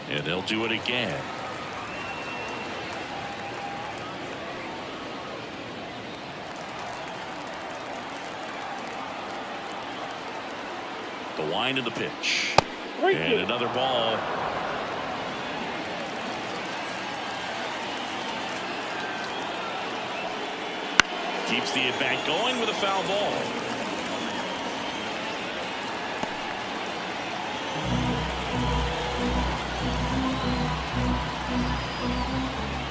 And they'll do it again. The wind of the pitch. And another ball. Keeps the at-bat going with a foul ball.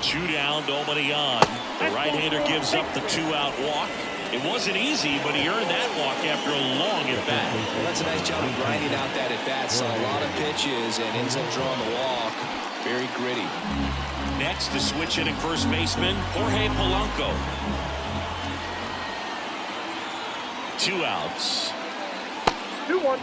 Two down, nobody on. The right-hander gives up the 2-out walk. It wasn't easy, but he earned that walk after a long at-bat. Well, that's a nice job of grinding out that at-bat. Saw a lot of pitches and ends up drawing the walk. Very gritty. Next, the switch hitting first baseman, Jorge Polanco. 2 outs. 2-1.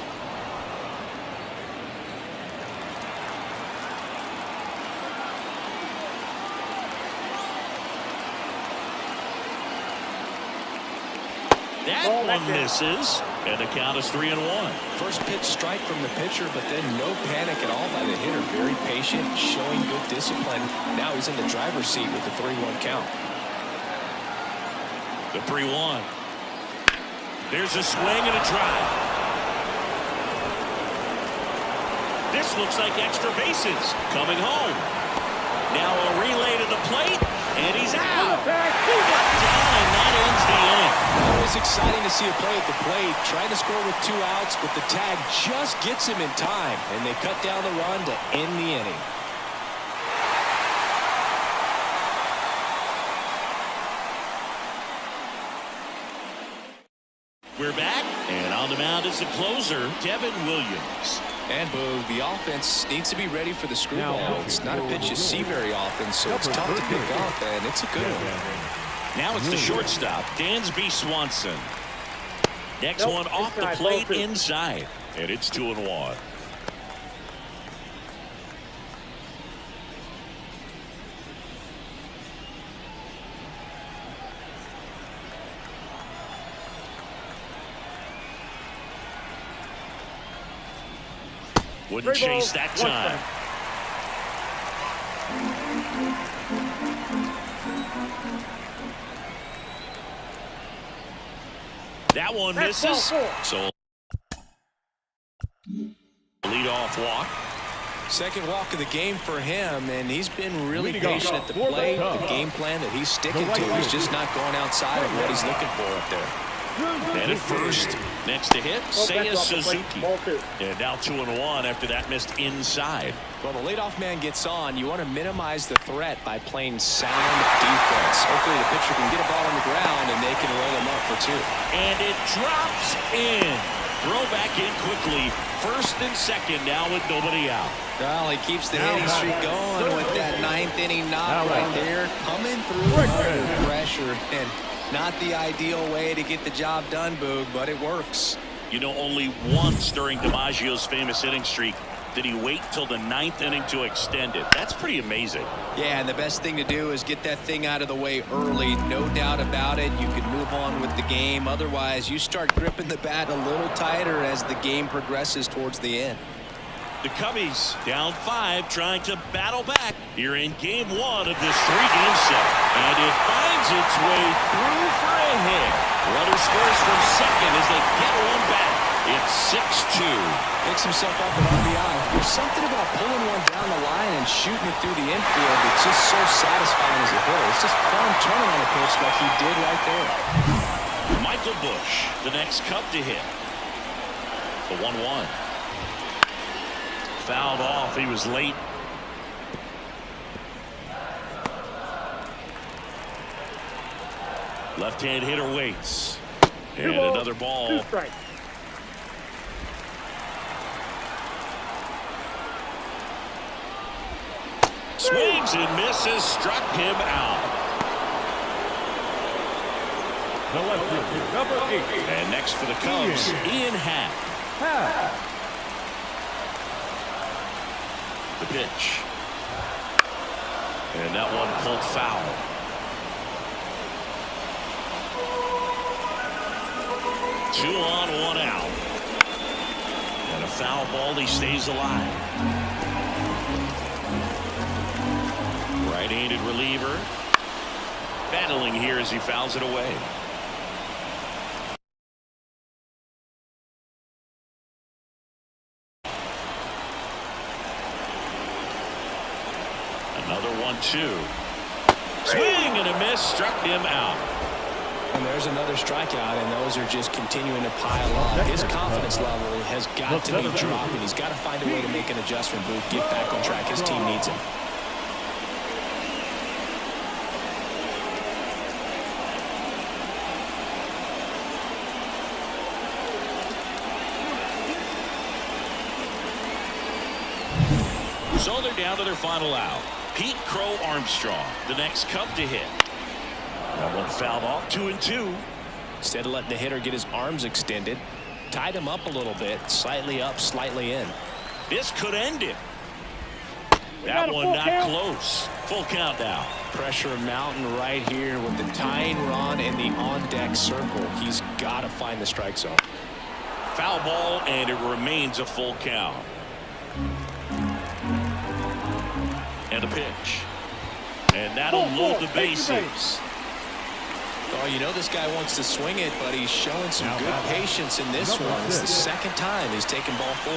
That one misses, and the count is 3-1. First pitch strike from the pitcher, but then no panic at all by the hitter. Very patient, showing good discipline. Now he's in the driver's seat with the 3-1 count. The 3-1. There's a swing and a drive. This looks like extra bases. Coming home. Now a relay to the plate, and he's out. Down, and that ends the inning. Always exciting to see a play at the plate. Trying to score with 2 outs, but the tag just gets him in time, and they cut down the run to end the inning. We're back, and on the mound is the closer, Devin Williams. And Boog, the offense needs to be ready for the screwball. It's not a pitch you see very often, so it's tough to pick up, and it's a good one. Now it's the shortstop, Dansby Swanson. Next one off the plate inside, and it's 2-1. Wouldn't chase that time. That one misses. So lead-off walk. Second walk of the game for him, and he's been really patient at the plate. The game plan that he's sticking to, he's just not going outside of what he's looking for up there. And at first, next to hit, Seiya Suzuki. And now 2-1 after that missed inside. Well, the leadoff man gets on. You want to minimize the threat by playing sound defense. Hopefully the pitcher can get a ball on the ground and they can roll him up for 2. And it drops in. Throw back in quickly. First and second now with nobody out. Well, he keeps the hitting streak going with that 9th inning knock right there. Coming through under pressure. And not the ideal way to get the job done, Boog, but it works. You know, only once during DiMaggio's famous inning streak did he wait till the 9th inning to extend it. That's pretty amazing. Yeah, and the best thing to do is get that thing out of the way early. No doubt about it. You can move on with the game. Otherwise, you start gripping the bat a little tighter as the game progresses towards the end. The Cubbies down 5, trying to battle back here in game 1 of this 3-game set. And it finds its way through for a hit. Runner scores from second as they get one back. It's 6-2. Picks himself up an RBI. There's something about pulling one down the line and shooting it through the infield that's just so satisfying as a hitter. It's just fun turning on a pitch like he did right there. Michael Busch, the next Cub to hit. The 1-1. Fouled off. He was late. Left-hand hitter waits. And another ball. 2 strikes. Swings and misses. Struck him out. The left fielder, number 8. And next for the Cubs, Ian Happ. The pitch. And that one pulled foul. Two on, 1 out. And a foul ball, he stays alive. Right-handed reliever. Battling here as he fouls it away. Another 1-2. Swing and a miss, struck him out. And there's another strikeout, and those are just continuing to pile on. His confidence level has got to be dropping. He's got to find a way to make an adjustment, Boog. Get back on track. His team needs him. So they're down to their final out. Pete Crow Armstrong, the next Cub to hit. That one fouled off. 2-2. Instead of letting the hitter get his arms extended, tied him up a little bit, slightly up, slightly in. This could end it. That one not close. Full count now. Pressure mountain right here with the tying run in the on-deck circle. He's got to find the strike zone. Foul ball, and it remains a full count. And a pitch. And that'll load the bases. Oh, you know this guy wants to swing it, but he's showing some good patience in this one. It's the second time he's taken ball 4.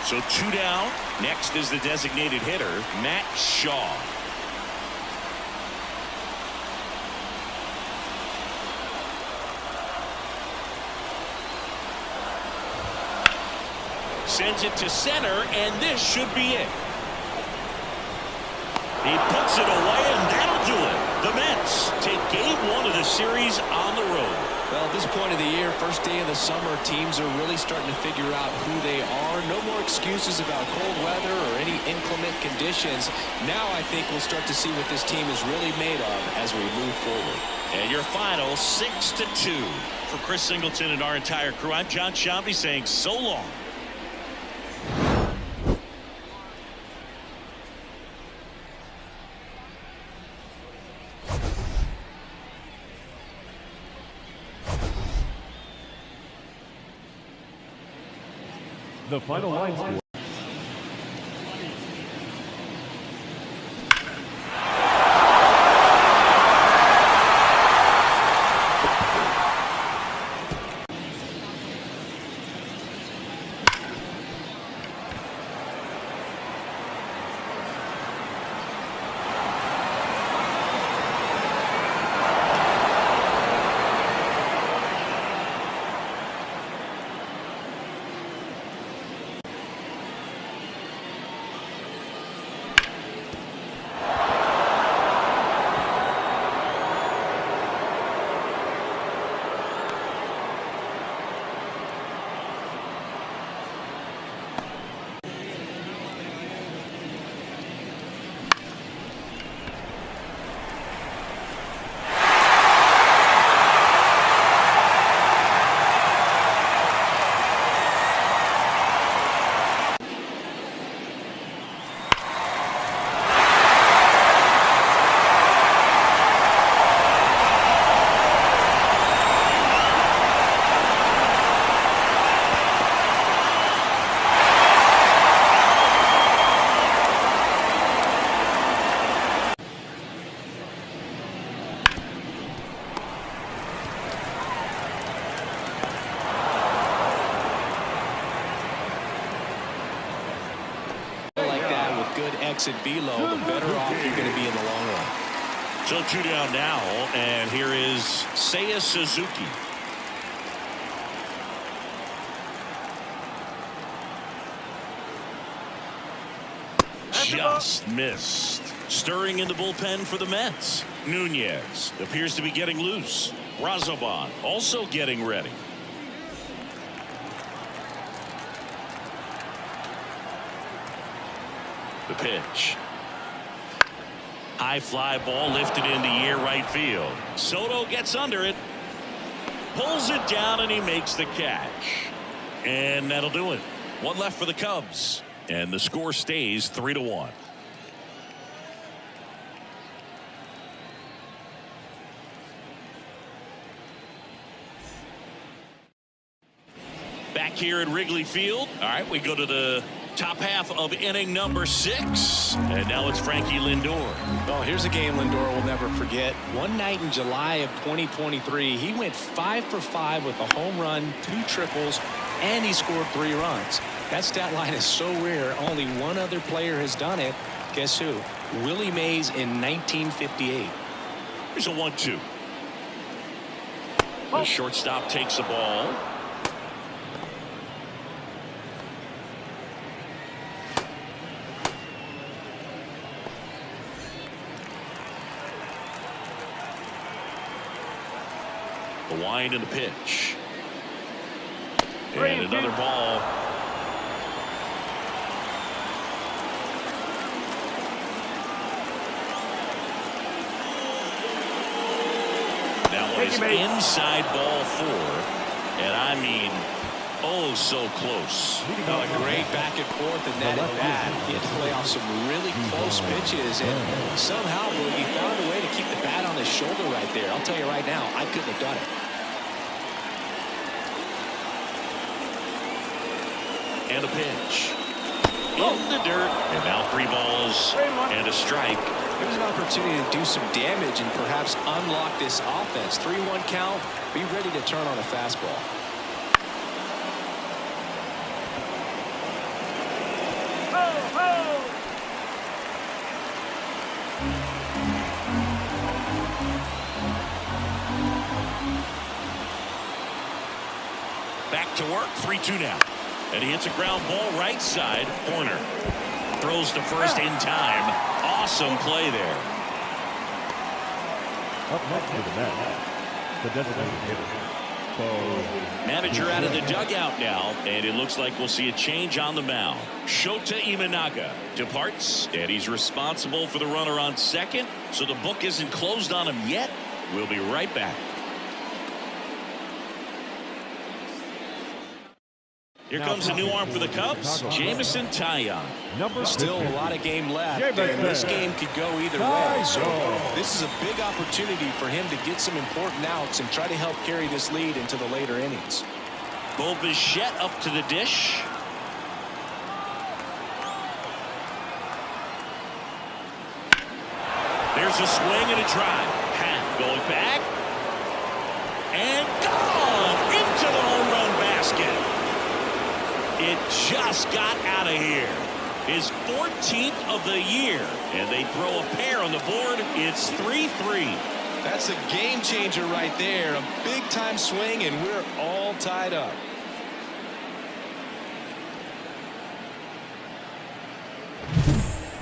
So 2 down. Next is the designated hitter, Matt Shaw. Sends it to center, and this should be it. He puts it away, and that'll do it. The Mets take game 1 of the series on the road. Well, at this point of the year, first day of the summer, teams are really starting to figure out who they are. No more excuses about cold weather or any inclement conditions. Now I think we'll start to see what this team is really made of as we move forward. And your final 6-2. For Chris Singleton and our entire crew, I'm John Sciambi saying so long. The final line score. Exit velo, the better off you're going to be in the long run. So 2 down now, and here is Seiya Suzuki. Just missed. Stirring in the bullpen for the Mets. Nunez appears to be getting loose. Razoban also getting ready. The pitch. High fly ball lifted into air right field. Soto gets under it. Pulls it down, and he makes the catch. And that'll do it. 1 left for the Cubs. And the score stays 3-1. Back here at Wrigley Field. All right, we go to the top half of inning number 6. And now it's Frankie Lindor. Well, here's a game Lindor will never forget. One night in July of 2023, he went 5 for 5 with a home run, 2 triples, and he scored 3 runs. That stat line is so rare. Only one other player has done it. Guess who? Willie Mays in 1958. Here's a 1-2. The shortstop takes the ball. The wind and the pitch. And another ball. one is inside ball 4. And I mean, oh, so close. Oh, a great back and forth, and that at bat. He had to play off some really close pitches, and somehow he found a way to keep the bat on his shoulder right there. I'll tell you right now, I couldn't have done it. And a pitch. In the dirt. And now 3 balls and a strike. There's an opportunity to do some damage and perhaps unlock this offense. 3-1 count. Be ready to turn on a fastball. Back to work. 3-2 now. And he hits a ground ball right side. Horner throws to first in time. Awesome play there. Up next to the bat, the designated hitter. Manager out of the dugout now, and it looks like we'll see a change on the mound. Shota Imanaga departs, and he's responsible for the runner on second, so the book isn't closed on him yet. We'll be right back. Here comes a new arm for the Cubs, Jameson Taillon. Still a lot of game left, and this game could go either way. So this is a big opportunity for him to get some important outs and try to help carry this lead into the later innings. Bo Bichette up to the dish. There's a swing and a drive. Half going back. And gone into the home run basket. It just got out of here. His 14th of the year. And they throw a pair on the board. It's 3-3. That's a game changer right there. A big time swing, and we're all tied up.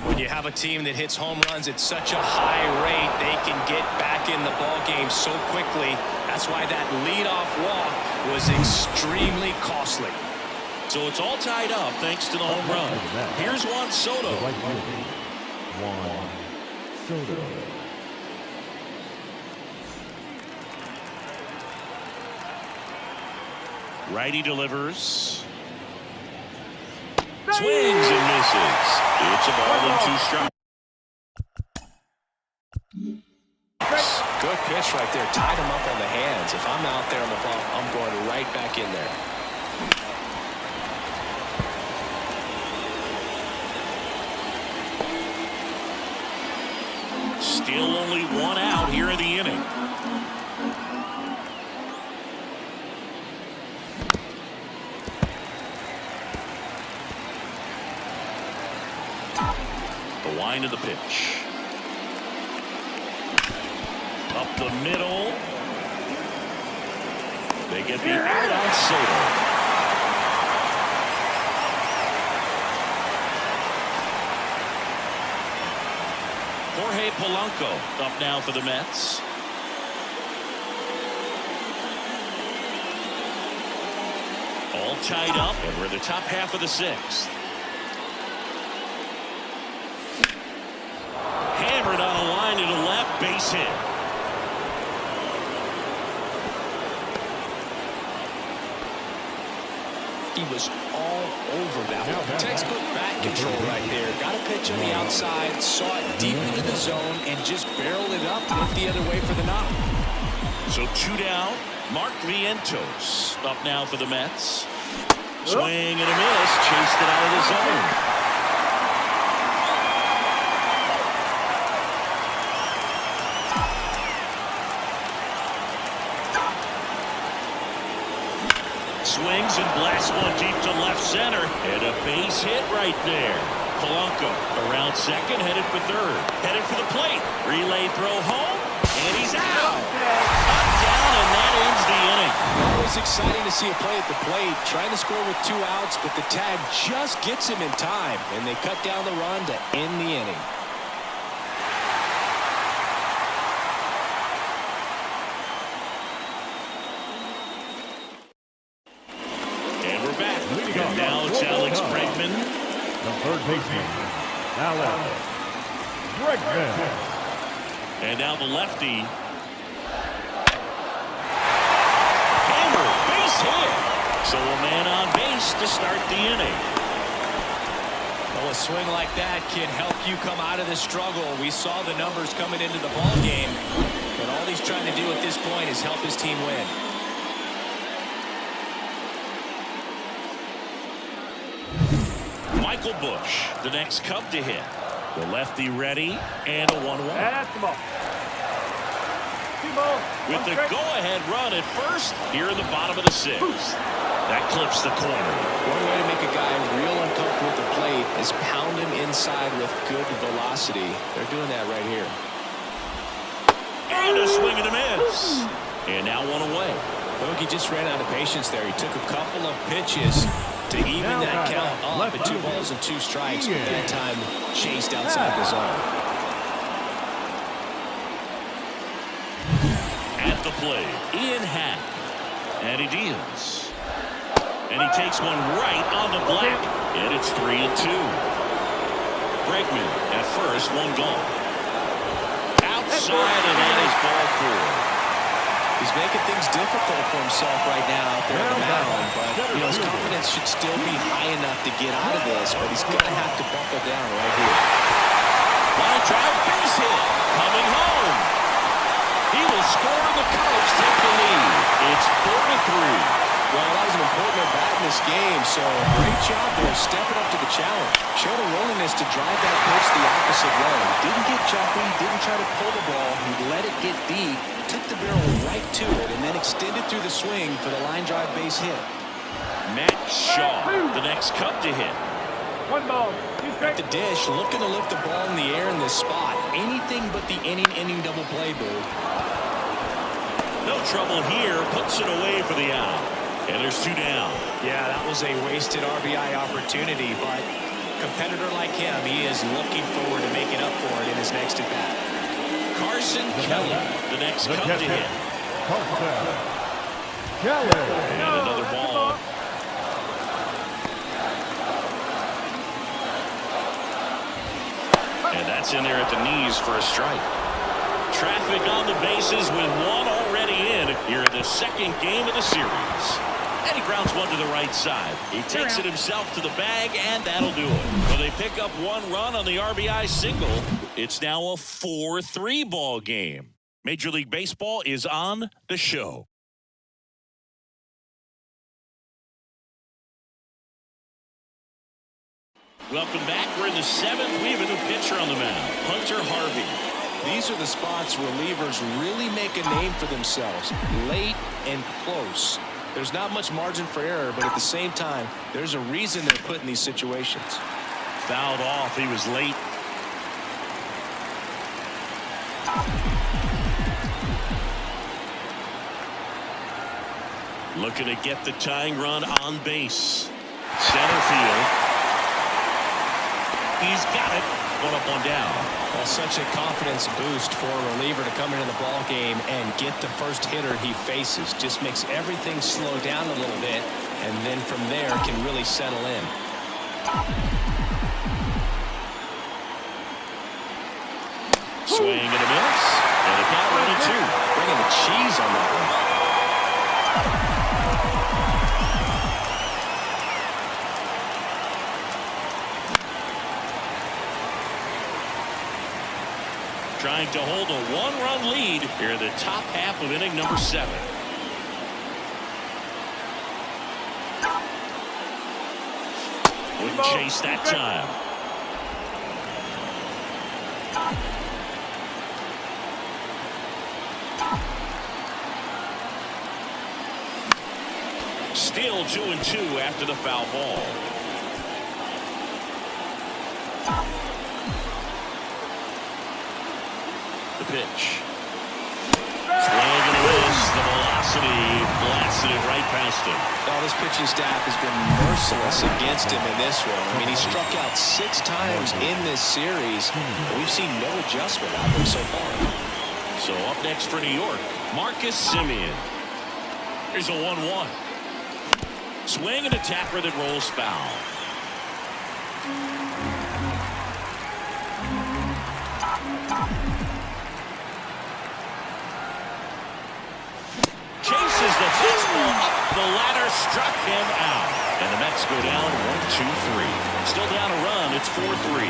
When you have a team that hits home runs at such a high rate, they can get back in the ball game so quickly. That's why that leadoff walk was extremely costly. So it's all tied up thanks to the home run. Here's Juan Soto. Juan Soto. Righty delivers. Swings and misses. It's a ball and 2 strikes. Good pitch right there. Tied him up on the hands. If I'm out there on the ball, I'm going right back in there. Still only 1 out here in the inning. The wind of the pitch. Up the middle. They get the out on Soto. Jorge Polanco up now for the Mets. All tied up, and we're in the top half of the 6th. Hammered on a line to the left, base hit. He was all over that one. Textbook bat control right there. Got a pitch on the outside, saw it deep into the zone, and just barreled it up, went the other way for the knock. So 2 down. Mark Vientos up now for the Mets. Swing and a miss. Chased it out of the zone. Swings and blasts one deep to left center. And a base hit right there. Polanco around second, headed for third. Headed for the plate. Relay throw home. And he's out. Up, down, and that ends the inning. Always exciting to see a play at the plate. Trying to score with 2 outs, but the tag just gets him in time. And they cut down the run to end the inning. And now it's Alex Bregman. The third baseman, Alex Bregman. And now the lefty. base hit. So a man on base to start the inning. Well, a swing like that can help you come out of the struggle. We saw the numbers coming into the ball game, but all he's trying to do at this point is help his team win. Michael Busch, the next Cub to hit. The lefty ready, and a 1-1. That's the ball. With the go-ahead run at first, here in the bottom of the sixth. That clips the corner. One way to make a guy real uncomfortable at the plate is pound him inside with good velocity. They're doing that right here. And a swing and a miss. And now one away. Bogey just ran out of patience there. He took a couple of pitches to even that count up at 2 balls and 2 strikes, but that time chased outside the zone. At the plate, Ian Happ. And he deals. And he takes one right on the black. And it's 3-2. Bregman at first, one gone. Outside, and that is ball 4. He's making things difficult for himself right now out there on the mound, but his confidence should still be high enough to get out of this, but he's going to have to buckle down right here. Line drive, base hit, coming home. He will score. The Cubs take the lead. It's 4-3. Well, that was an important at-bat in this game, so great job there stepping up to the challenge. Showed a willingness to drive that pitch the opposite way. Didn't get jumpy, didn't try to pull the ball. He let it get deep, took the barrel right to it, and then extended through the swing for the line drive base hit. Matt Shaw, the next Cub to hit. 1 ball. At the dish, looking to lift the ball in the air in this spot. Anything but the inning double play, Boo. No trouble here, puts it away for the out. And there's 2 down. Yeah, that was a wasted RBI opportunity, but a competitor like him, he is looking forward to making up for it in his next at-bat. Carson Kelly, the next Cub to hit. Kelly. And another ball. And that's in there at the knees for a strike. Traffic on the bases with one already in here in the second game of the series. And he grounds one to the right side. He takes it himself to the bag, and that'll do it. So they pick up 1 run on the RBI single. It's now a 4-3 ball game. Major League Baseball is on the show. Welcome back. We're in the 7th. We have a new pitcher on the mound, Hunter Harvey. These are the spots relievers really make a name for themselves, late and close. There's not much margin for error, but at the same time, there's a reason they're put in these situations. Fouled off. He was late. Looking to get the tying run on base. Center field. He's got it. 1 up, 1 down. Well, such a confidence boost for a reliever to come into the ball game and get the first hitter he faces. Just makes everything slow down a little bit, and then from there can really settle in. Swing and a miss. And a count 1-2. Bringing the cheese on that one. Trying to hold a 1-run lead here in the top half of inning number 7. Wouldn't chase that time. Still 2-2 after the foul ball. The pitch. Swing and a miss. The velocity blasted it right past him. Well, this pitching staff has been merciless against him in this one. I mean, he struck out 6 times in this series, but we've seen no adjustment out of him so far. So up next for New York, Marcus Semien. Here's a 1-1. Swing and a tapper that rolls foul. Chases the fastball up the ladder. struck him out. And the Mets go down 1-2-3. Still down a run. It's 4-3.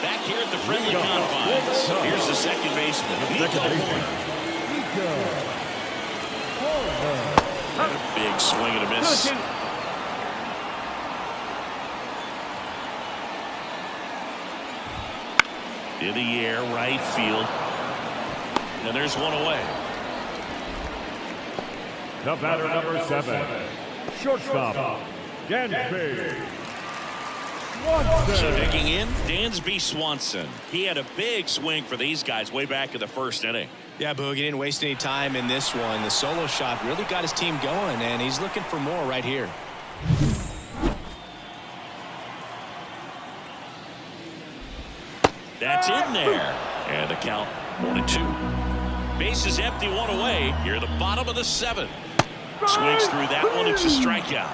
Back here at the friendly confines. Here's the second baseman, Nico Hoerner. And a big swing and a miss. In the air, right field. And there's one away. The batter, number 7, shortstop, Dansby Swanson. So digging in, Dansby Swanson. He had a big swing for these guys way back in the first inning. Yeah, Boog, he didn't waste any time in this one. The solo shot really got his team going, and he's looking for more right here. That's in there. And the count 1-2. Base is empty, one away. Here at the bottom of the 7th. Swings through that one. It's a strikeout.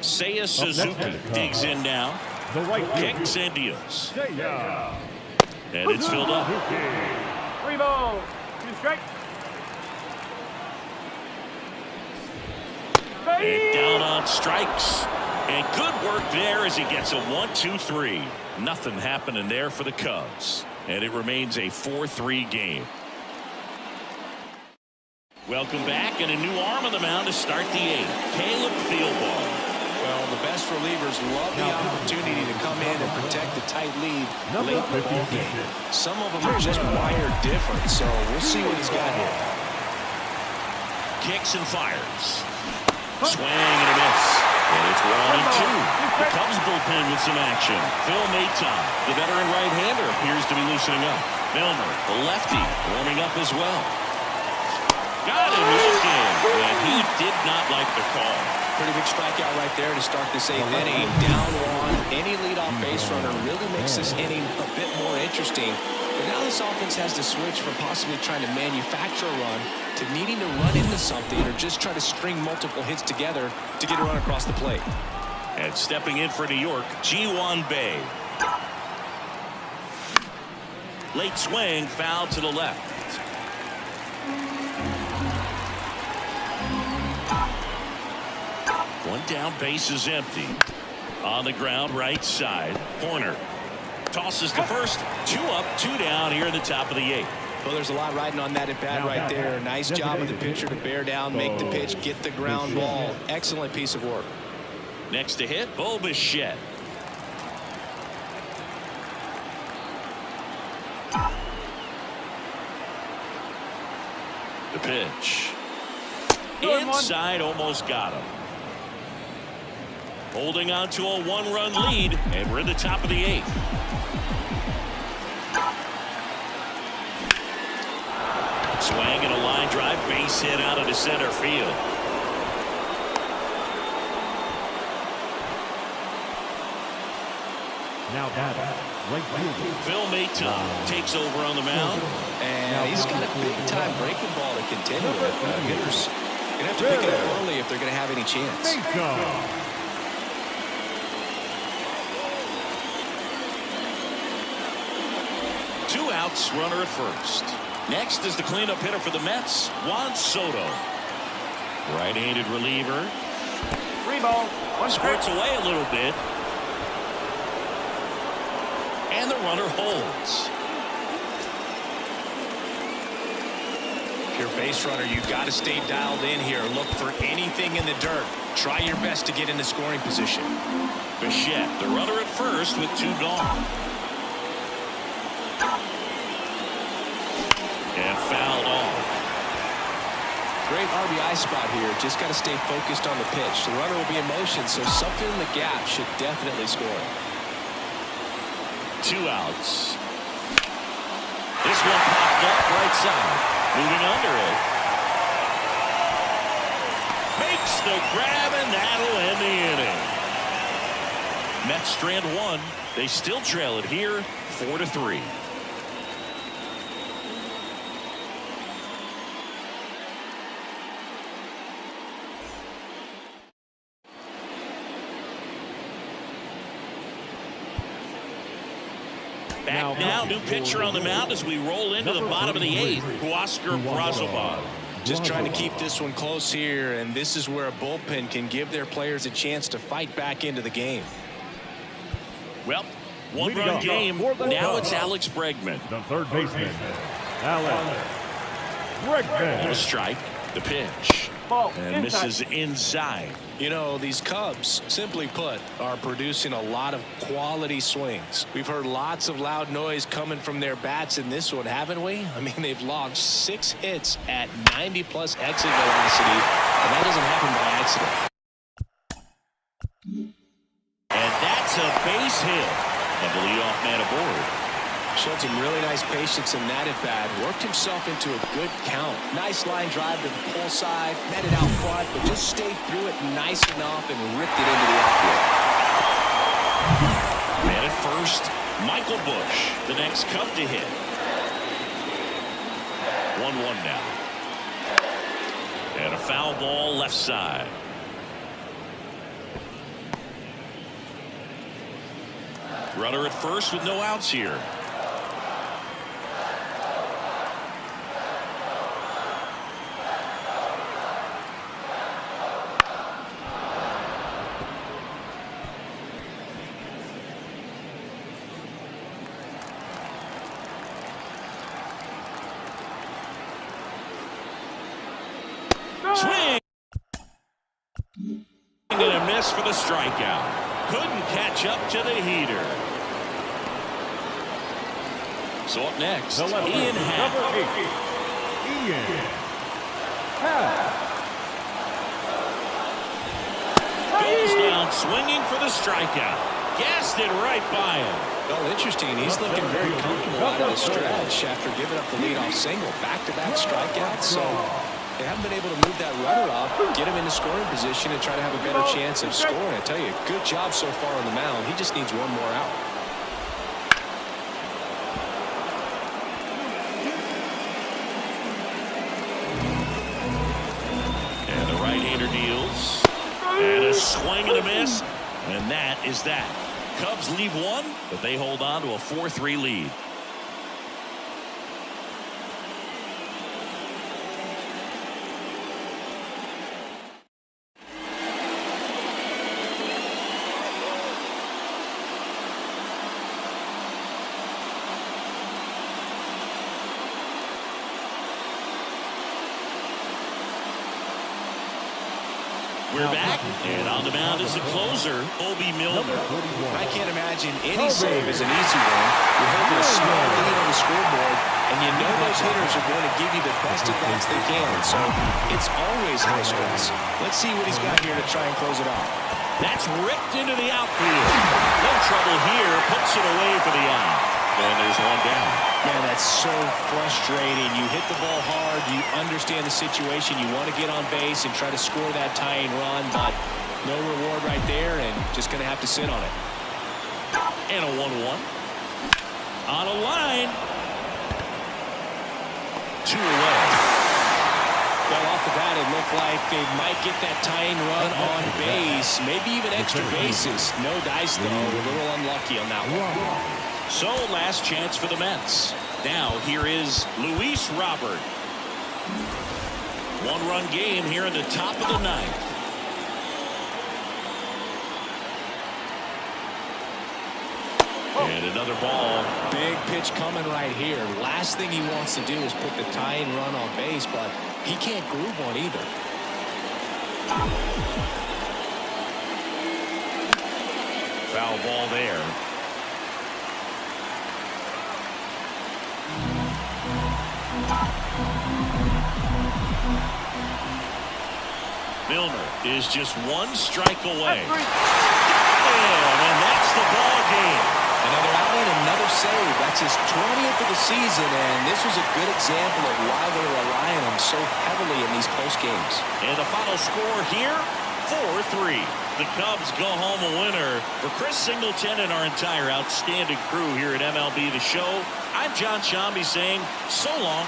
Seiya Suzuki digs in now. The right Kicks and deals. Seiya. And it's filled up. 3 balls, 2 strikes. And down on strikes. And good work there as he gets a 1-2-3. Nothing happening there for the Cubs. And it remains a 4-3 game. Welcome back, and a new arm on the mound to start the 8th. Caleb Thielbar. Well, the best relievers love the opportunity to come in and protect the tight lead late in the ball game. Some of them are just wired different, so we'll see what he's got here. Kicks and fires. Swing and a miss. And it's 1-2. The Cubs bullpen with some action. Phil Maton, the veteran right-hander, appears to be loosening up. Milner, the lefty, warming up as well. Got him looking, and he did not like the call. Pretty big strikeout right there to start this 8th inning. Down one. Any leadoff base runner really makes this inning a bit more interesting. But now this offense has to switch from possibly trying to manufacture a run to needing to run into something or just try to string multiple hits together to get a run across the plate. And stepping in for New York, Ji-hwan Bae. Late swing, foul to the left. One down, base is empty. On the ground, right side. Hoerner tosses to first. 2 up, 2 down here in the top of the 8th. Well, there's a lot riding on that at bat right there. Nice job of the pitcher to bear down, make the pitch, get the ground ball. Excellent piece of work. Next to hit, Bo Bichette. The pitch. Inside, almost got him. Holding on to a 1-run lead, and we're in the top of the 8th. Swing and a line drive, base hit out into center field. Now batting, right fielder, Phil Maton takes over on the mound. And he's got a big-time breaking ball to contend with. Hitters going to have to pick it up early if they're going to have any chance. Maton. 2 outs, runner at first. Next is the cleanup hitter for the Mets, Juan Soto. Right-handed reliever. 3 balls, 1 strike. Squirts away a little bit. And the runner holds. If you're a base runner, you got to stay dialed in here. Look for anything in the dirt. Try your best to get into scoring position. Bichette, the runner at first with 2 gone. And fouled off. Great RBI spot here. Just got to stay focused on the pitch. The runner will be in motion, so something in the gap should definitely score. 2 outs. This one popped up right side. Moving under it. Makes the grab, and that'll end the inning. Mets strand 1. They still trail it here 4-3. Back now, new pitcher on the mound as we roll into the bottom of the 8th, Huascar Brazoban. Just trying to keep this one close here, and this is where a bullpen can give their players a chance to fight back into the game. Well, one-run game. Now it's Alex Bregman. The third baseman, Alex Bregman. On a strike, the pitch. Ball. And misses inside. You know, these Cubs, simply put, are producing a lot of quality swings. We've heard lots of loud noise coming from their bats in this one, haven't we? I mean, they've logged 6 hits at 90-plus exit velocity, and that doesn't happen by accident. And that's a base hit. And the leadoff man aboard. Showed some really nice patience in that at bat. Worked himself into a good count. Nice line drive to the pull side. Met it out front, but just stayed through it nice enough and ripped it into the outfield. Man at first, Michael Busch, the next Cub to hit. 1-1 now. And a foul ball left side. Runner at first with no outs here. Swing. And a miss for the strikeout. Couldn't catch up to the heater. So up next, Ian Happ. Number 8, Ian Happ. Goes down swinging for the strikeout. Gassed it right by him. Well, interesting. He's looking very comfortable out of the stretch after giving up the leadoff single. Back-to-back strikeouts. So they haven't been able to move that runner up, get him into scoring position, and try to have a better chance of scoring. I tell you, good job so far on the mound. He just needs one more out. And the right-hander deals. And a swing and a miss. And that is that. Cubs leave one, but they hold on to a 4-3 lead. We're back, and on the mound is the closer, Obi Milner. I can't imagine any save is an easy one. You're holding a small lead on the scoreboard, and you know those hitters are going to give you the best at-bats they can, so it's always high stress. Let's see what he's got here to try and close it off. That's ripped into the outfield. No trouble here, puts it away for the out. And there's one down. Man, that's so frustrating. You hit the ball hard. You understand the situation. You want to get on base and try to score that tying run, but no reward right there, and just going to have to sit on it. And a 1-1. On a line. 2 away. Well, off the bat, it looked like they might get that tying run on base, maybe even extra bases. No dice, though. A little unlucky on that one. So, last chance for the Mets. Now, here is Luis Robert. 1-run game here in the top of the 9th. And another ball. Big pitch coming right here. Last thing he wants to do is put the tying run on base, but he can't groove one either. Foul ball there. Milner is just 1 strike away. And that's the ball game. Another outing, another save. That's his 20th of the season, and this was a good example of why they're relying on him so heavily in these close games. And the final score here, 4-3. The Cubs go home a winner. For Chris Singleton and our entire outstanding crew here at MLB The Show, I'm John Shambi saying so long.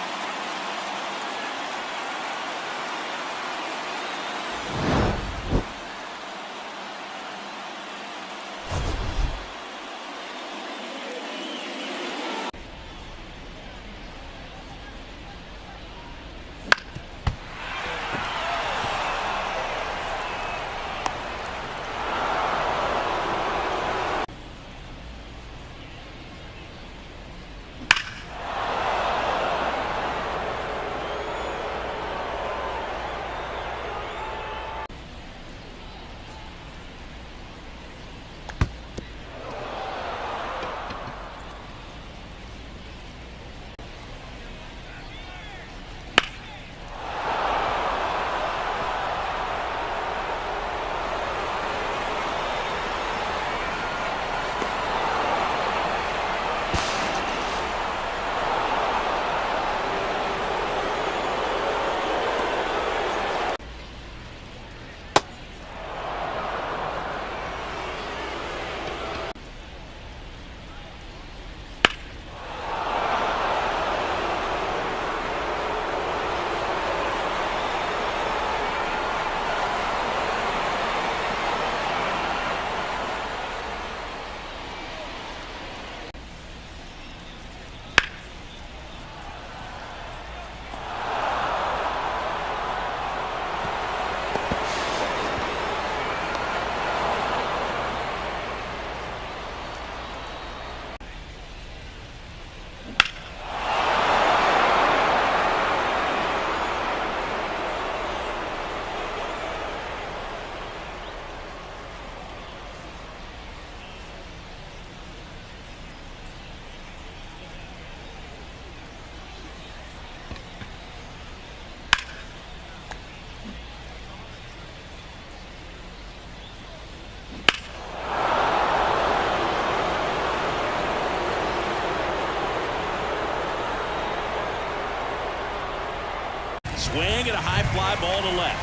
high fly ball to left.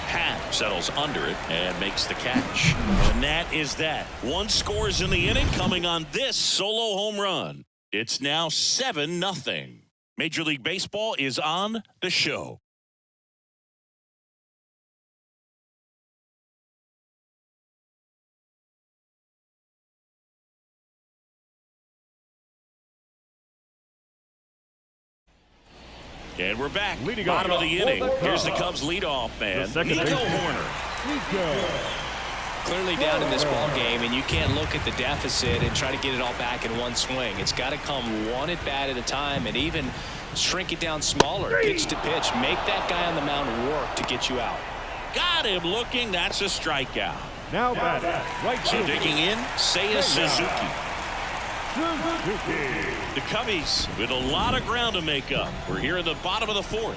Happ settles under it and makes the catch. And that is that. One scores in the inning coming on this solo home run. It's now 7-0. Major League Baseball is on the show. And we're back. Bottom of the inning. Here's the Cubs leadoff man, Nico Hoerner. Clearly down in this ball game, and you can't look at the deficit and try to get it all back in one swing. It's got to come one at bat at a time, and even shrink it down smaller, pitch to pitch. Make that guy on the mound work to get you out. Got him looking. That's a strikeout. Now batting, right So field. digging in, Seiya Suzuki. The Cubbies with a lot of ground to make up. We're here in the bottom of the fourth.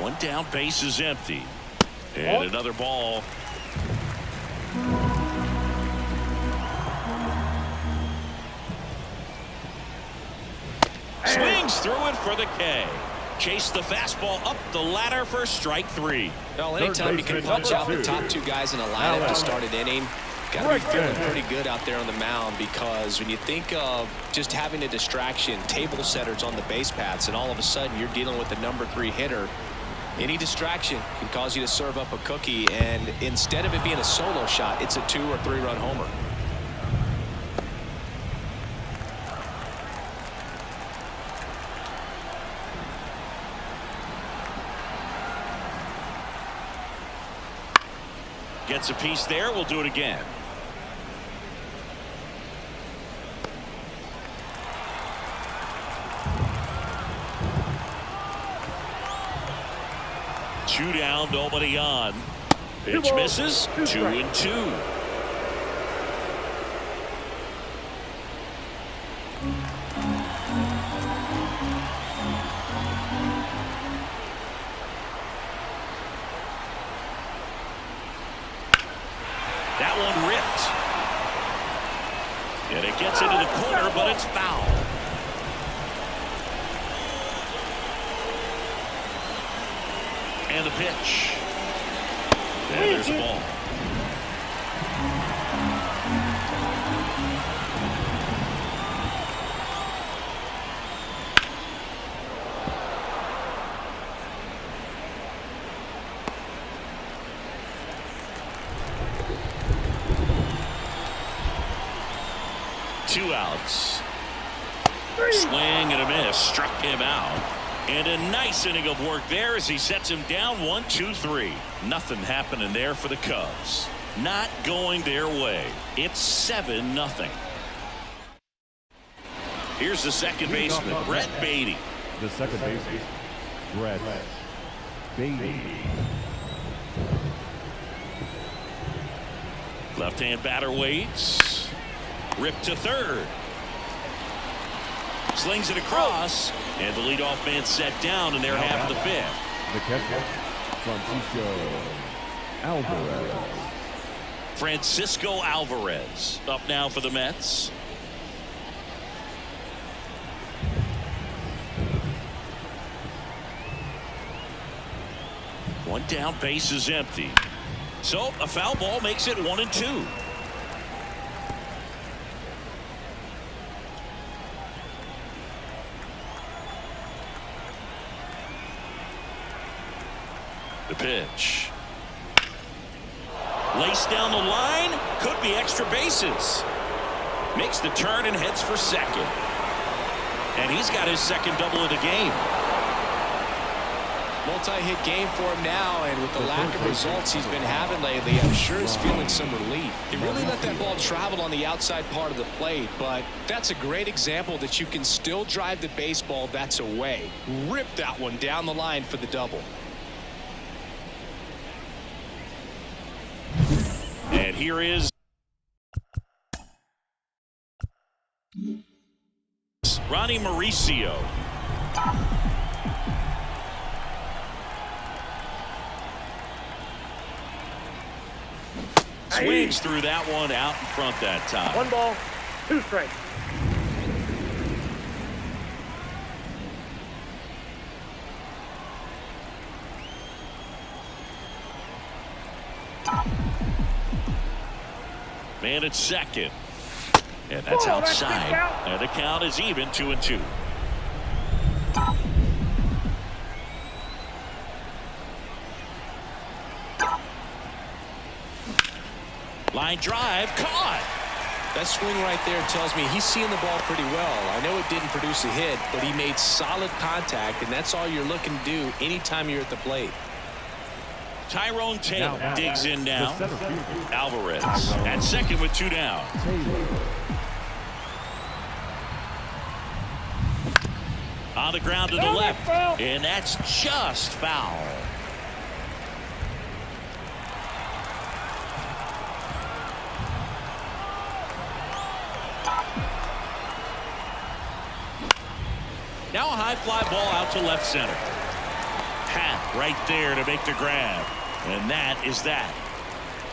One down, base is empty. And another ball. Swings through it for the K. Chase the fastball up the ladder for strike three. Well, anytime you can punch out the top two guys in a lineup to start an inning, got to be feeling pretty good out there on the mound, because when you think of just having a distraction, table setters on the base paths, and all of a sudden you're dealing with the #3 hitter, any distraction can cause you to serve up a cookie, and instead of it being a solo shot, it's a 2- or 3-run homer. Gets a piece there. We'll do it again. Two down, nobody on. Pitch misses. 2-2. That one ripped. And it gets into the corner, but it's foul. And the pitch. And there's the ball. Two outs. Swing and a miss. Struck him out. And a nice inning of work there as he sets him down 1-2-3. Nothing happening there for the Cubs. Not going their way. It's 7-0. Here's the second baseman, Brett Baty. The second baseman, Brett Baty. Left-hand batter waits. Ripped to third. Slings it across, and the leadoff man set down in their half of the fifth. The catcher, Francisco Alvarez. Francisco Alvarez up now for the Mets. One down, base is empty. So a foul ball makes it 1-2. The pitch. Laced down the line. Could be extra bases. Makes the turn and heads for second. And he's got his second double of the game. Multi-hit game for him now, and with the lack of results he's been having lately, I'm sure he's feeling some relief. He really let that ball travel on the outside part of the plate, but that's a great example that you can still drive the baseball that's away. Rip that one down the line for the double. And here is Ronnie Mauricio. Swings through that one out in front that time. 1 ball, 2 strikes. Man at second. And that's outside. And the count is even, 2-2. Line drive, caught. That swing right there tells me he's seeing the ball pretty well. I know it didn't produce a hit, but he made solid contact, and that's all you're looking to do anytime you're at the plate. Tyrone Taylor digs in now. Alvarez at second with 2 down. On the ground to the left, and that's just foul. Now a high fly ball out to left center. Happ right there to make the grab. And that is that.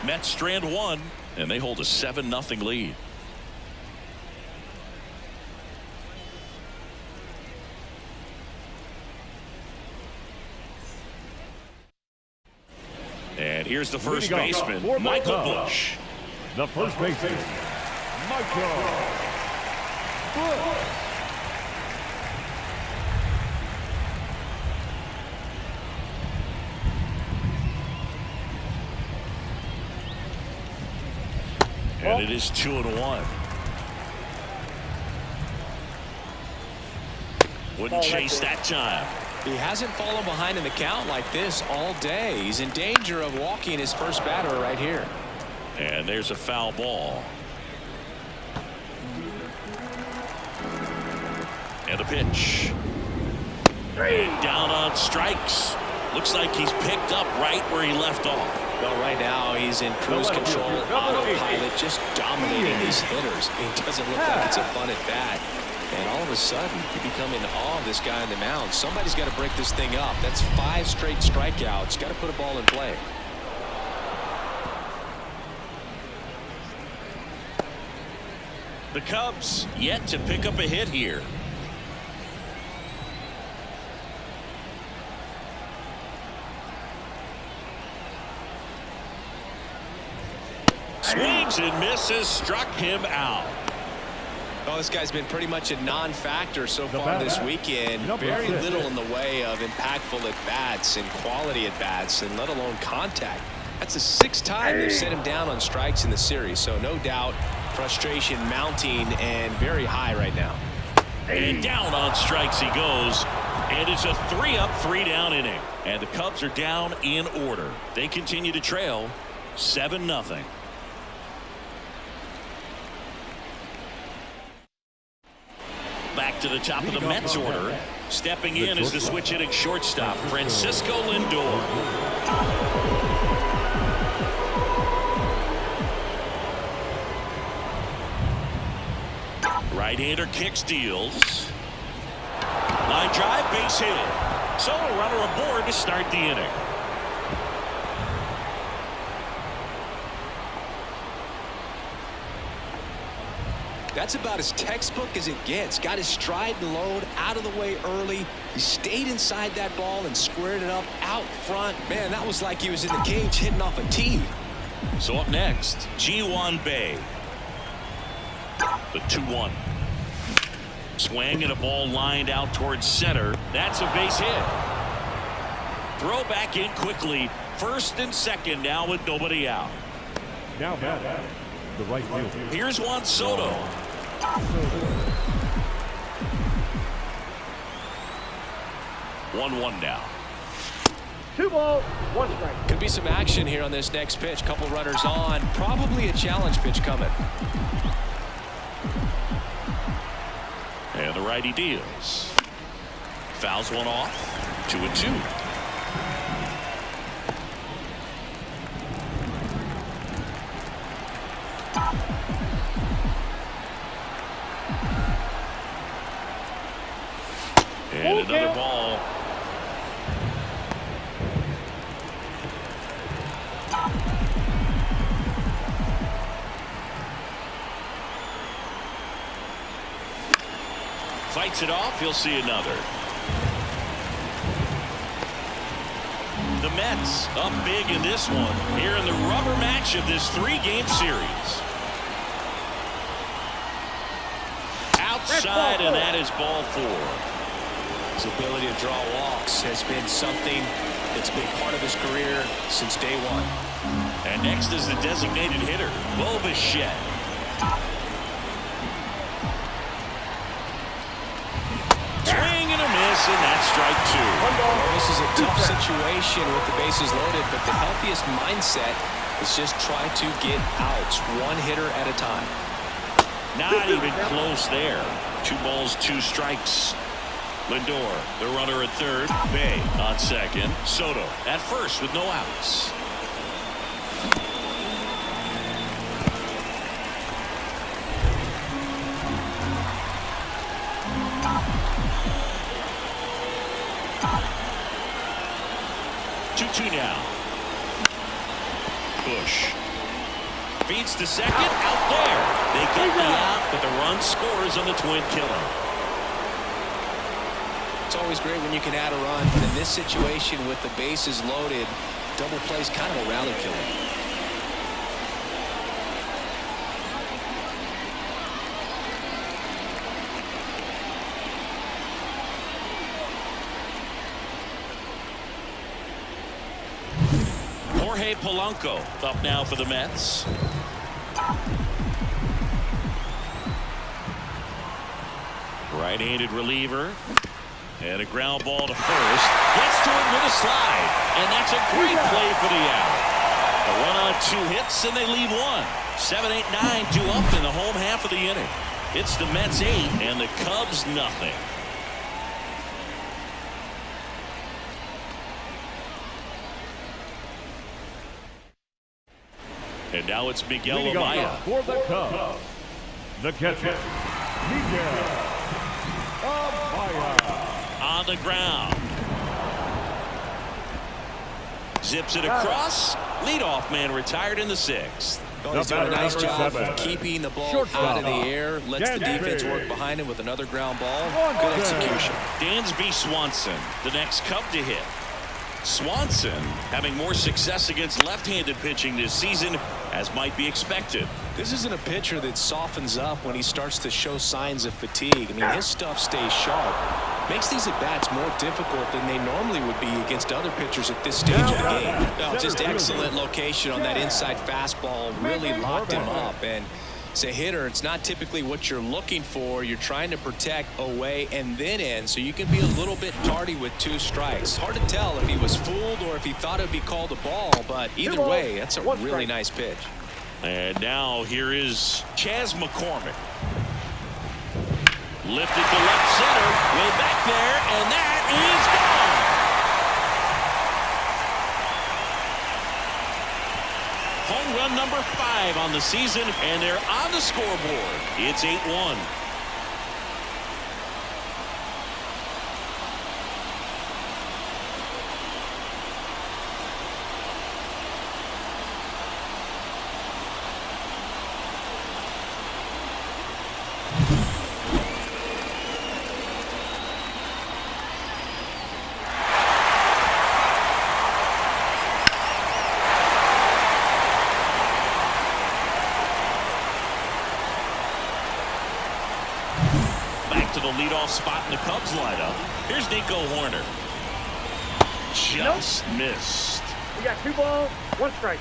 Mets strand 1, and they hold a 7-0 lead. And here's the first baseman, Michael Busch. The first baseman, Michael Busch. And it is 2-1. Wouldn't chase that time. He hasn't fallen behind in the count like this all day. He's in danger of walking his first batter right here. And there's a foul ball. And the pitch. And down on strikes. Looks like he's picked up right where he left off. Well, right now he's in cruise control, autopilot, just dominating these hitters. It doesn't look like it's a fun at bat. And all of a sudden, you become in awe of this guy on the mound. Somebody's got to break this thing up. That's 5 straight strikeouts. Got to put a ball in play. The Cubs yet to pick up a hit here. Swings and misses, struck him out. Well, this guy's been pretty much a non-factor so far this weekend. Very little in the way of impactful at-bats and quality at-bats, and let alone contact. That's the 6th time they've set him down on strikes in the series, so no doubt frustration mounting and very high right now. And down on strikes he goes, and it's a 3-up, 3-down inning. And the Cubs are down in order. They continue to trail 7-0. Back to the top of the Mets order. Stepping in is the switch hitting shortstop, Francisco Lindor. Right-hander kicks, deals. Line drive, base hit. So a runner aboard to start the inning. That's about as textbook as it gets. Got his stride and load out of the way early. He stayed inside that ball and squared it up out front. Man, that was like he was in the cage hitting off a tee. So up next, Ji-hwan Bae. The 2-1. Swing and a ball lined out towards center. That's a base hit. Throw back in quickly. First and second now with nobody out. Now back, the right fielder. Here's Juan Soto. 1-1 now. 2 balls, 1 strike. Could be some action here on this next pitch. Couple runners on. Probably a challenge pitch coming. And the righty deals. Fouls one off. 2-2. And another ball. Fights it off. He'll see another. The Mets up big in this one here in the rubber match of this 3-game series. Outside, and that is ball 4. His ability to draw walks has been something that's been part of his career since day one. And next is the designated hitter, Bo Bichette. Swing and a miss, and that's strike 2. Well, this is a tough situation with the bases loaded, but the healthiest mindset is just try to get outs, one hitter at a time. Not even close there. 2 balls, 2 strikes. Lindor, the runner at third. Bay on second. Soto at first with no outs. Two now. Bush feeds to second, out there. They get the out, but the run scores on the twin killer. It's always great when you can add a run, but in this situation with the bases loaded, double play's kind of a rally killer. Jorge Polanco up now for the Mets. Right-handed reliever. And a ground ball to first. Gets to it with a slide. And that's a great play for the out. A run on 2 hits, and they leave 1. 7, 8, 9, 2 up in the home half of the inning. It's the Mets 8 and the Cubs nothing. And now it's Miguel Amaya. For the Cubs, the catcher, Miguel Amaya. On the ground. Zips it across. Leadoff man retired in the 6th. He's doing a nice job 7. of keeping the ball out of the air. Lets the defense work behind him with another ground ball. Good execution. Dansby Swanson, the next Cub to hit. Swanson having more success against left-handed pitching this season, as might be expected. This isn't a pitcher that softens up when he starts to show signs of fatigue. I mean, his stuff stays sharp. Makes these at-bats more difficult than they normally would be against other pitchers at this stage of the game. No, just excellent location on that inside fastball. Really locked him up. And as a hitter, it's not typically what you're looking for. You're trying to protect away and then in, so you can be a little bit tardy with 2 strikes. Hard to tell if he was fooled or if he thought it would be called a ball, but either way, that's a really nice pitch. And now here is Chas McCormick. Lifted to left center, way back there, and that is gone. Home run number 5 on the season, and they're on the scoreboard. It's 8-1. To the leadoff spot in the Cubs lineup. Here's Nico Hoerner. Just missed. We got 2 balls, 1 strike.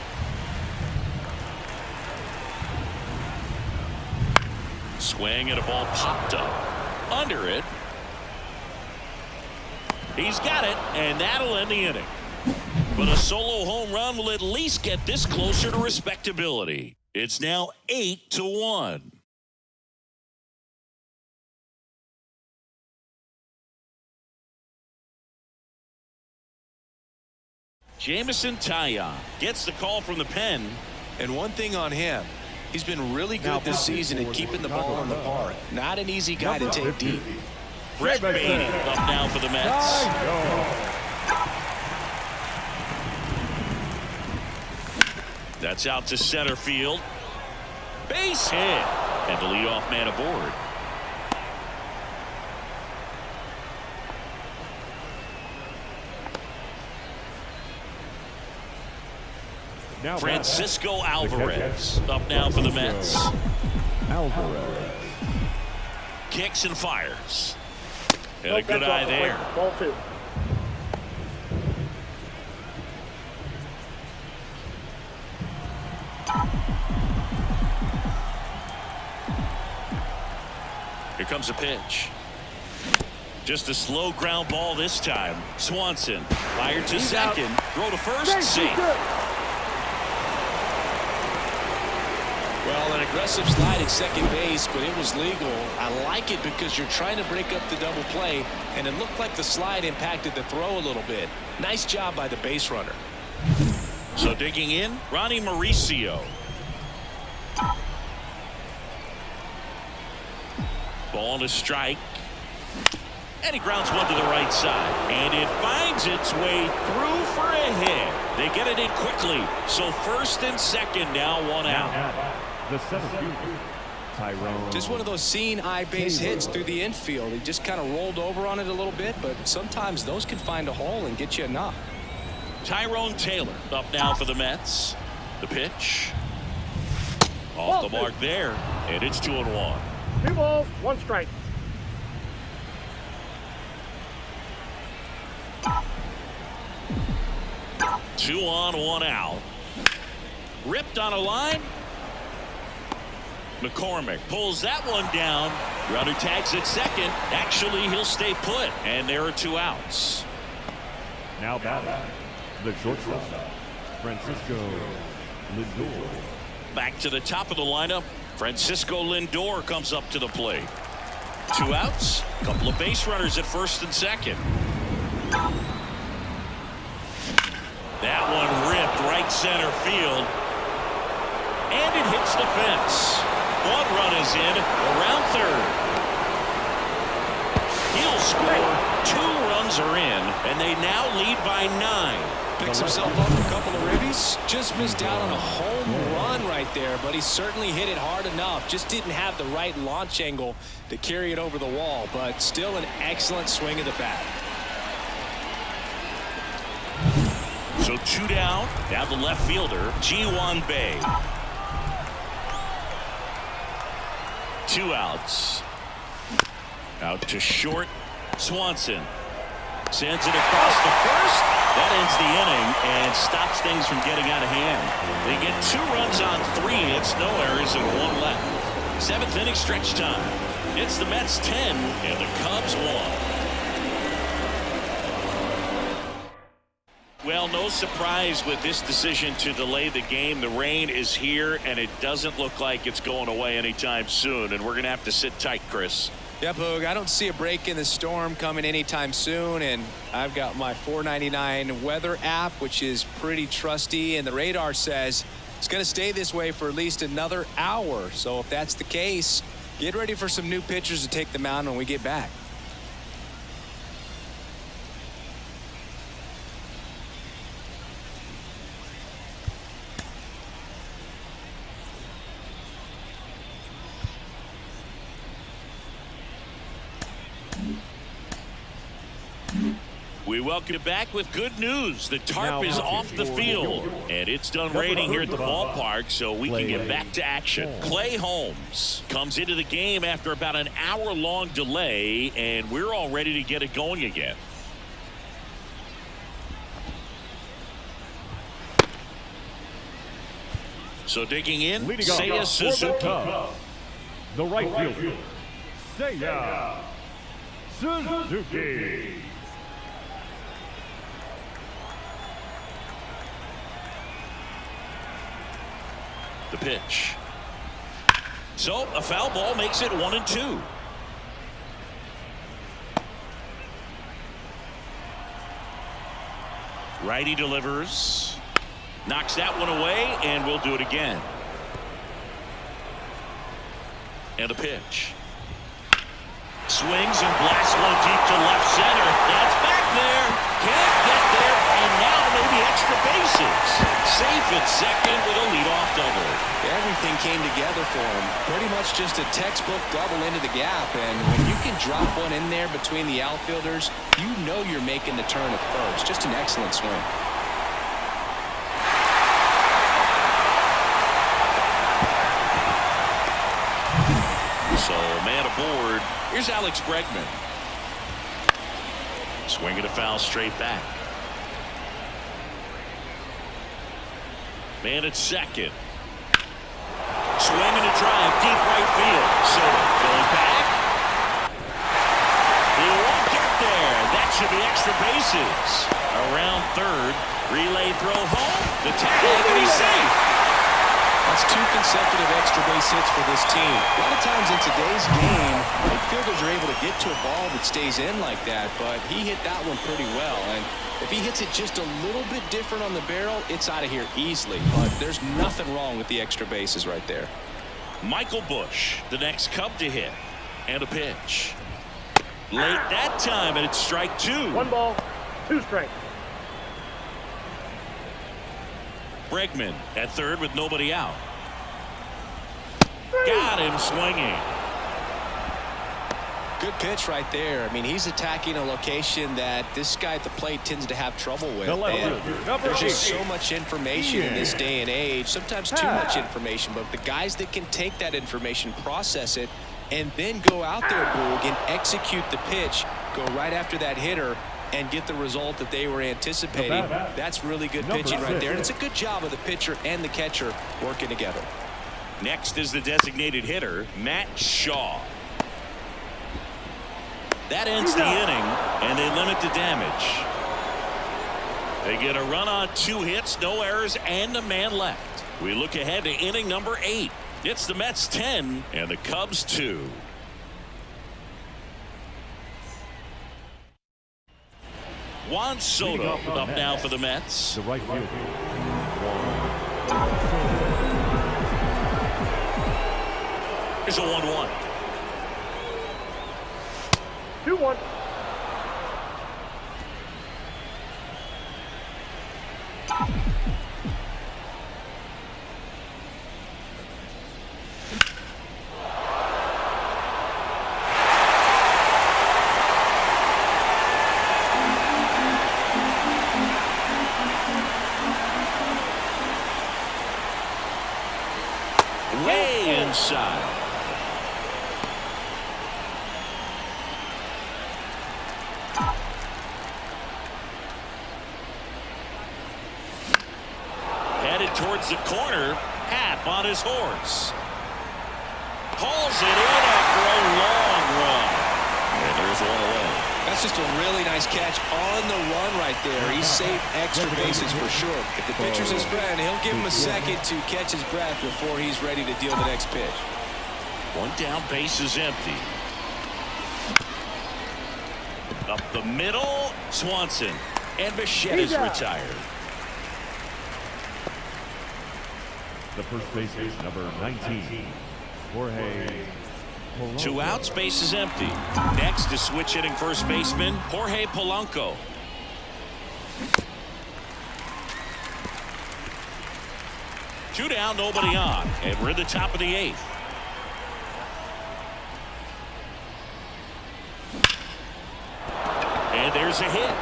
Swing and a ball popped up. Under it. He's got it, and that'll end the inning. But a solo home run will at least get this closer to respectability. It's now 8-1. Jameson Taillon gets the call from the pen. And one thing on him, he's been really good this season at keeping the ball in the park. Not an easy guy to take deep. Brett Baty up now for the Mets. That's out to center field. Base hit. And the leadoff man aboard. Now Francisco Alvarez up now for the Mets. Alvarez. Kicks and fires. And a good eye there. Ball 2. Here comes a pitch. Just a slow ground ball this time. Swanson fired to second. Throw to first. Safe. Well, an aggressive slide at second base, but it was legal. I like it because you're trying to break up the double play, and it looked like the slide impacted the throw a little bit. Nice job by the base runner. So digging in, Ronnie Mauricio. Ball to strike. And he grounds one to the right side. And it finds its way through for a hit. They get it in quickly. So first and second now, one out. The center fielder, Tyrone. Just one of those seeing eye base hits through the infield. He just kind of rolled over on it a little bit, but sometimes those can find a hole and get you a knock. Tyrone Taylor up now for the Mets. The pitch. Off the mark there. And it's 2-1. 2 balls, 1 strike. Two on, 1 out. Ripped on a line. McCormick pulls that one down. Runner tags at second. Actually, he'll stay put. And there are 2 outs. Now batting, the shortstop, Francisco Lindor. Back to the top of the lineup. Francisco Lindor comes up to the plate. 2 outs. Couple of base runners at first and second. That one ripped right center field. And it hits the fence. 1 run is in around third. He'll score. 2 runs are in, and they now lead by 9. Picks himself up a couple of ribbies. Just missed out on a home run right there, but he certainly hit it hard enough. Just didn't have the right launch angle to carry it over the wall, but still an excellent swing of the bat. So 2 down. Now the left fielder, Ji-hwan Bae. 2 outs. Out to short. Swanson sends it across the first. That ends the inning and stops things from getting out of hand. They get 2 runs on 3 hits, no errors, and 1 left. 7th inning stretch time. It's the Mets 10 and the Cubs 1. Well, no surprise with this decision to delay the game. The rain is here, and it doesn't look like it's going away anytime soon. And we're going to have to sit tight, Chris. Yep, Hoog, I don't see a break in the storm coming anytime soon. And I've got my 499 weather app, which is pretty trusty. And the radar says it's going to stay this way for at least another hour. So if that's the case, get ready for some new pitchers to take the mound when we get back. We welcome you back with good news. The tarp is off the field, and it's done raining here at the ballpark, so we can get back to action. Clay Holmes comes into the game after about an hour-long delay, and we're all ready to get it going again. So digging in, Seiya Suzuki. The right fielder, Seiya Suzuki. The pitch. So a foul ball makes it 1-2. Righty delivers. Knocks that one away, and we'll do it again. And a pitch. Swings and blasts one deep to left center. That's back there. Can't get there, and now maybe extra bases. Safe at second with a leadoff double. Everything came together for him. Pretty much just a textbook double into the gap, and when you can drop one in there between the outfielders, you know you're making the turn at first. Just an excellent swing. Here's Alex Bregman. Swinging a foul straight back. Man at second. Swinging a drive deep right field. Soto going back. He won't get there. That should be extra bases. Around third. Relay throw home. The tag, and he's safe. That's 2 consecutive extra base hits for this team. A lot of times in today's game, outfielders are able to get to a ball that stays in like that, but he hit that one pretty well. And if he hits it just a little bit different on the barrel, it's out of here easily. But there's nothing wrong with the extra bases right there. Michael Busch, the next Cub to hit. And a pitch. Late that time, and it's strike 2. 1 ball, 2 strikes. Bregman at third with nobody out. Got him swinging. Good pitch right there. I mean, he's attacking a location that this guy at the plate tends to have trouble with. And there's just so much information in this day and age, sometimes too much information, but the guys that can take that information, process it, and then go out there, Boog, and execute the pitch, go right after that hitter, and get the result that they were anticipating. That's really good pitching right there. And it's a good job of the pitcher and the catcher working together. Next is the designated hitter, Matt Shaw. That ends the inning, and they limit the damage. They get a run on 2 hits, no errors, and a man left. We look ahead to inning number 8. It's the Mets 10 and the Cubs 2. Juan Soto up now for the Mets. The right fielder. Here's a 1-1. 2-1. Way inside. Headed towards the corner. Happ on his horse. Hauls it in after a long run. And there's one away. That's just a really nice catch on the run right there. He's saved extra bases for sure. If the pitcher's his friend, he'll give him a second to catch his breath before he's ready to deal the next pitch. 1 down, base is empty. Up the middle, Swanson. And Bichette is retired. The first baseman, number 19, Jorge Polanco. 2 outs, base is empty. Next is switch hitting first baseman Jorge Polanco. Two down, nobody on, and we're at the top of the 8th. And there's a hit.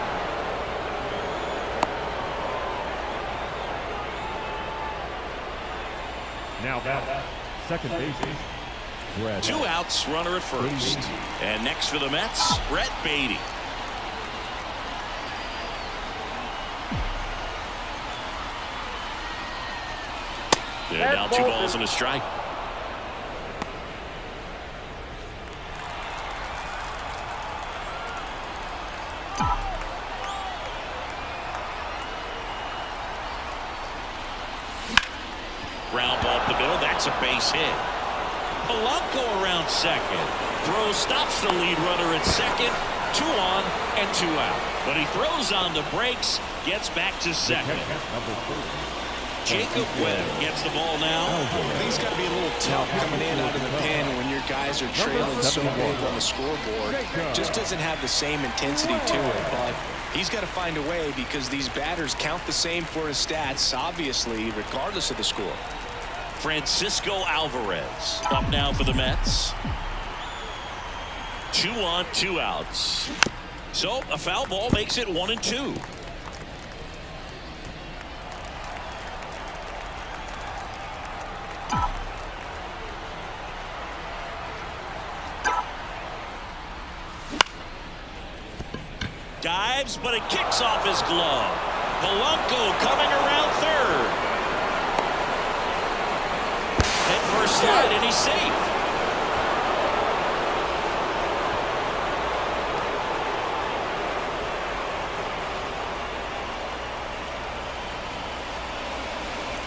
Now that second baseman, Brett. 2 outs, runner at first. And next for the Mets, Brett Baty. They're down 2 balls and a strike. Ground ball up the middle. That's a base hit. Polanco around second. Throw stops the lead runner at second. 2 on and 2 out. But he throws on the brakes. Gets back to second. Jacob Webb gets the ball now. I think it's got to be a little tough coming in out of the pen when your guys are trailing so big on the scoreboard. Just doesn't have the same intensity to it, but he's got to find a way because these batters count the same for his stats, obviously, regardless of the score. Francisco Alvarez up now for the Mets. 2 on, 2 outs. So a foul ball makes it 1 and 2. Dives, but it kicks off his glove. Polanco coming around third. Head first slide, and he's safe.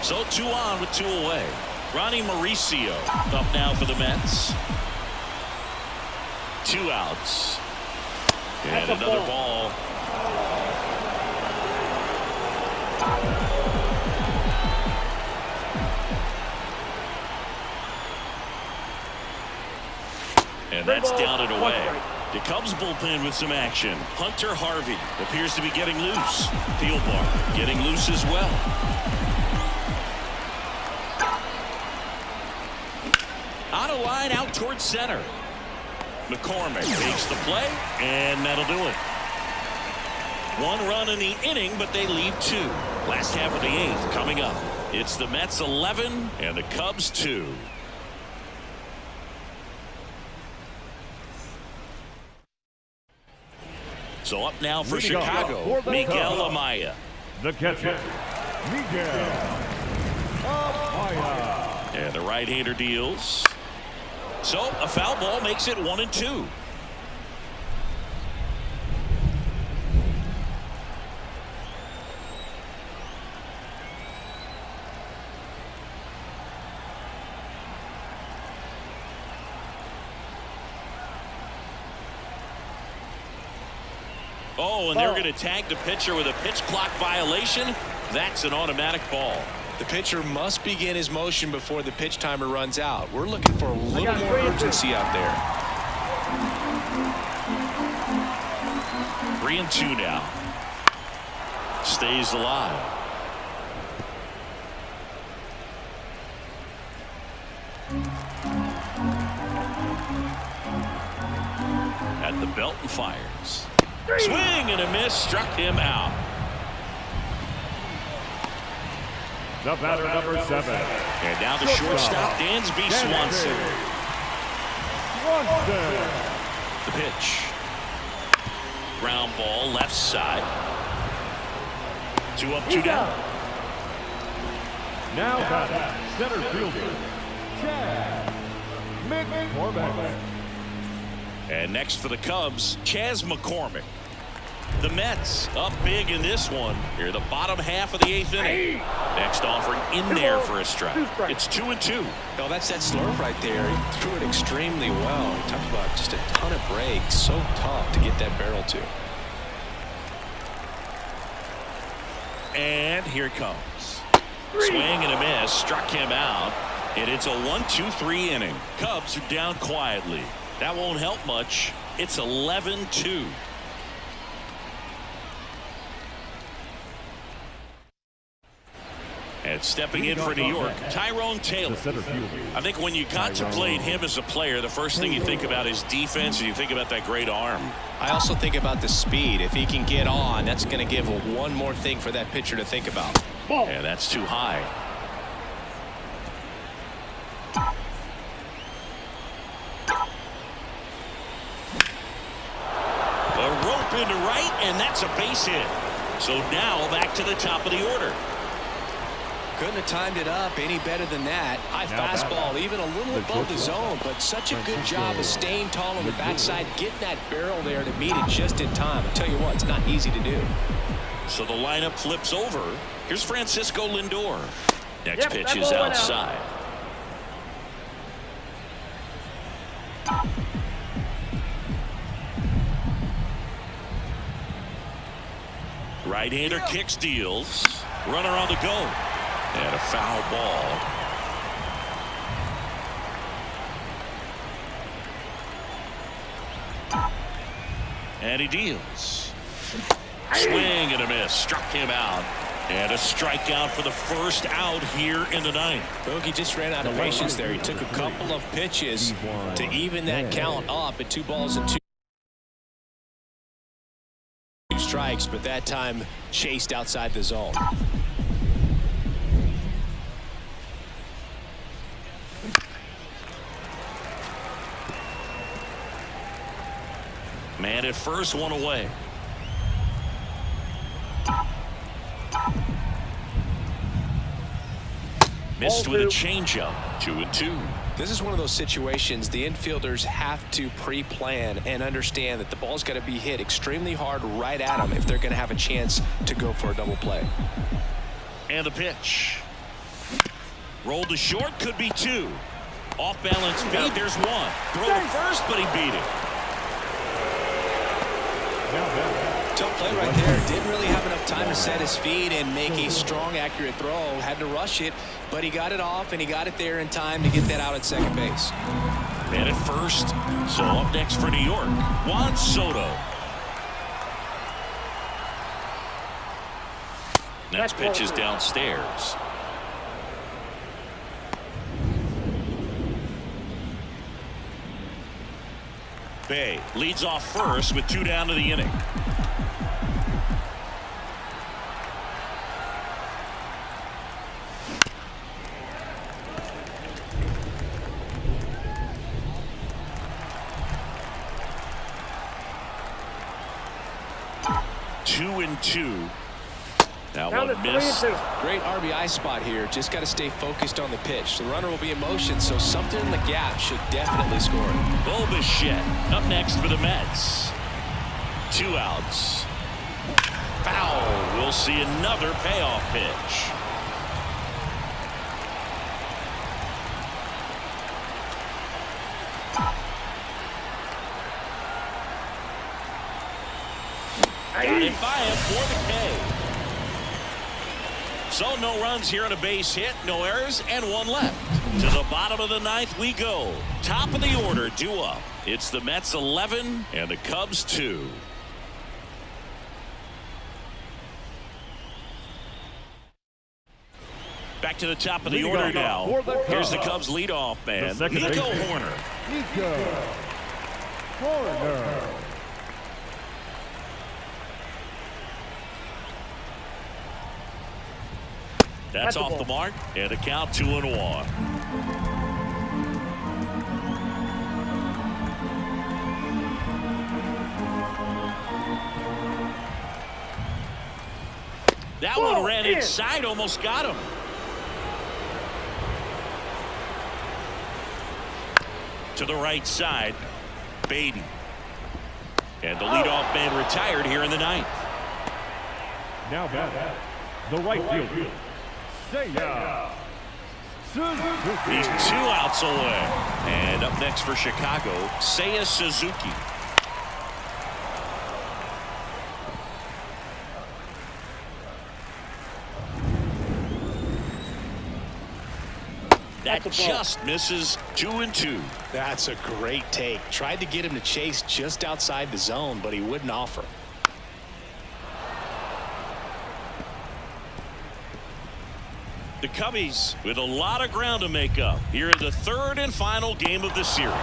So 2 on with 2 away. Ronnie Mauricio up now for the Mets. 2 outs. And another ball. And that's down and away. The Cubs bullpen with some action. Hunter Harvey appears to be getting loose. Thielbar getting loose as well. On a line out towards center. McCormick makes the play, and that'll do it. 1 run in the inning, but they leave 2. Last half of the 8th coming up. It's the Mets 11 and the Cubs 2. So up now for Chicago, Miguel Amaya. The catcher, Miguel Amaya. And the right-hander deals. So a foul ball makes it 1-2. Oh, and they're going to tag the pitcher with a pitch clock violation. That's an automatic ball. The pitcher must begin his motion before the pitch timer runs out. We're looking for a little more urgency out there. 3-2 now. Stays alive. At the belt and fires. Swing and a miss, struck him out. The batter, number 7. And now the shortstop, Dansby Swanson. The pitch. Ground ball, left side. 2 up, 2 down. Now batting, center fielder, Chas McCormick. And next for the Cubs, Chas McCormick. The Mets up big in this one. Here, the bottom half of the 8th inning. Next offering in there for a strike. It's 2-2. No, that's that slurve right there. He threw it extremely well. He talked about just a ton of breaks. So tough to get that barrel to. And here it comes. Swing and a miss. Struck him out. And it's a 1-2-3 inning. Cubs are down quietly. That won't help much. It's 11-2. And stepping in for New York, Tyrone Taylor. I think when you contemplate him as a player, the first thing you think about is defense, and you think about that great arm. I also think about the speed. If he can get on, that's going to give one more thing for that pitcher to think about. And that's too high. A rope into right, and that's a base hit. So now back to the top of the order. Couldn't have timed it up any better than that. High fastball, even a little above the zone, but such a good job of staying tall on the backside, getting that barrel there to meet it just in time. I'll tell you what, it's not easy to do. So the lineup flips over. Here's Francisco Lindor. Next pitch is outside. Right-hander kicks, deals. Runner on the go. And a foul ball. And he deals. Swing and a miss. Struck him out. And a strikeout for the first out here in the 9th. Bogey just ran out of patience there. He took a couple of pitches to even that count up at 2 balls and 2 strikes, but that time chased outside the zone. Man at first, 1 away. Missed with a changeup. 2-2. This is one of those situations the infielders have to pre-plan and understand that the ball's got to be hit extremely hard right at them if they're going to have a chance to go for a double play. And the pitch. Rolled to short, could be 2. Off balance feed, there's 1. Throw to first, but he beat it. Tough play right there. Didn't really have enough time to set his feet and make a strong, accurate throw. Had to rush it, but he got it off, and he got it there in time to get that out at second base. And at first, so up next for New York, Juan Soto. Next pitch is downstairs. Bay leads off first with 2 down to the inning. Two and 2. That one missed. Great RBI spot here. Just got to stay focused on the pitch. The runner will be in motion, so something in the gap should definitely score it. Bo Bichette up next for the Mets. 2 outs. Foul. We'll see another payoff pitch. Got it by him for the K. So no runs here on a base hit, no errors, and 1 left. To the bottom of the 9th we go. Top of the order, due up. It's the Mets 11 and the Cubs 2. Back to the top of the order now. Here's the Cubs leadoff man, Nico Hoerner. Nico Hoerner. That's off the mark, and a count 2-1. That one ran inside, almost got him. To the right side, Beatty. And the leadoff man retired here in the 9th. Now back, the right fielder, Seiya Suzuki. He's 2 outs away. And up next for Chicago, Seiya Suzuki. That just misses. 2-2. That's a great take. Tried to get him to chase just outside the zone, but he wouldn't offer. The Cubbies with a lot of ground to make up here in the 3rd and final game of the series.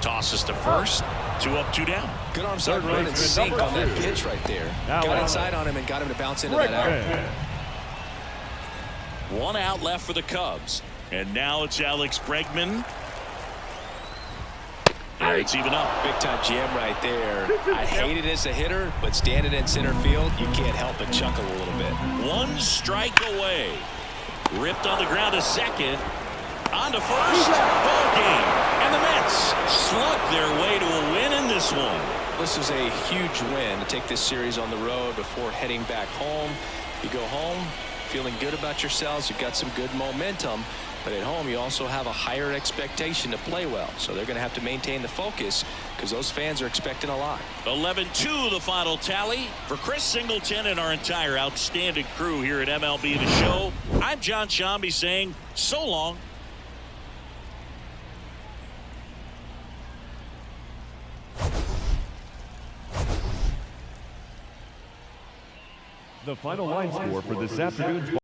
Tosses to first. 2 up, 2 down. Good arm side run and sink on that pitch right there. Got inside on him and got him to bounce into that out. 1 out left for the Cubs. And now it's Alex Bregman. And it's even up. Big time jam right there. I hate it as a hitter, but standing in center field, you can't help but chuckle a little bit. 1 strike away. Ripped on the ground to second. On to first. Ball game. And the Mets slug their way to a win in this one. This is a huge win to take this series on the road before heading back home. You go home feeling good about yourselves. You've got some good momentum. But at home, you also have a higher expectation to play well. So they're going to have to maintain the focus because those fans are expecting a lot. 11-2 the final tally. For Chris Singleton and our entire outstanding crew here at MLB The Show, I'm John Sciambi saying so long. The final line score for this afternoon's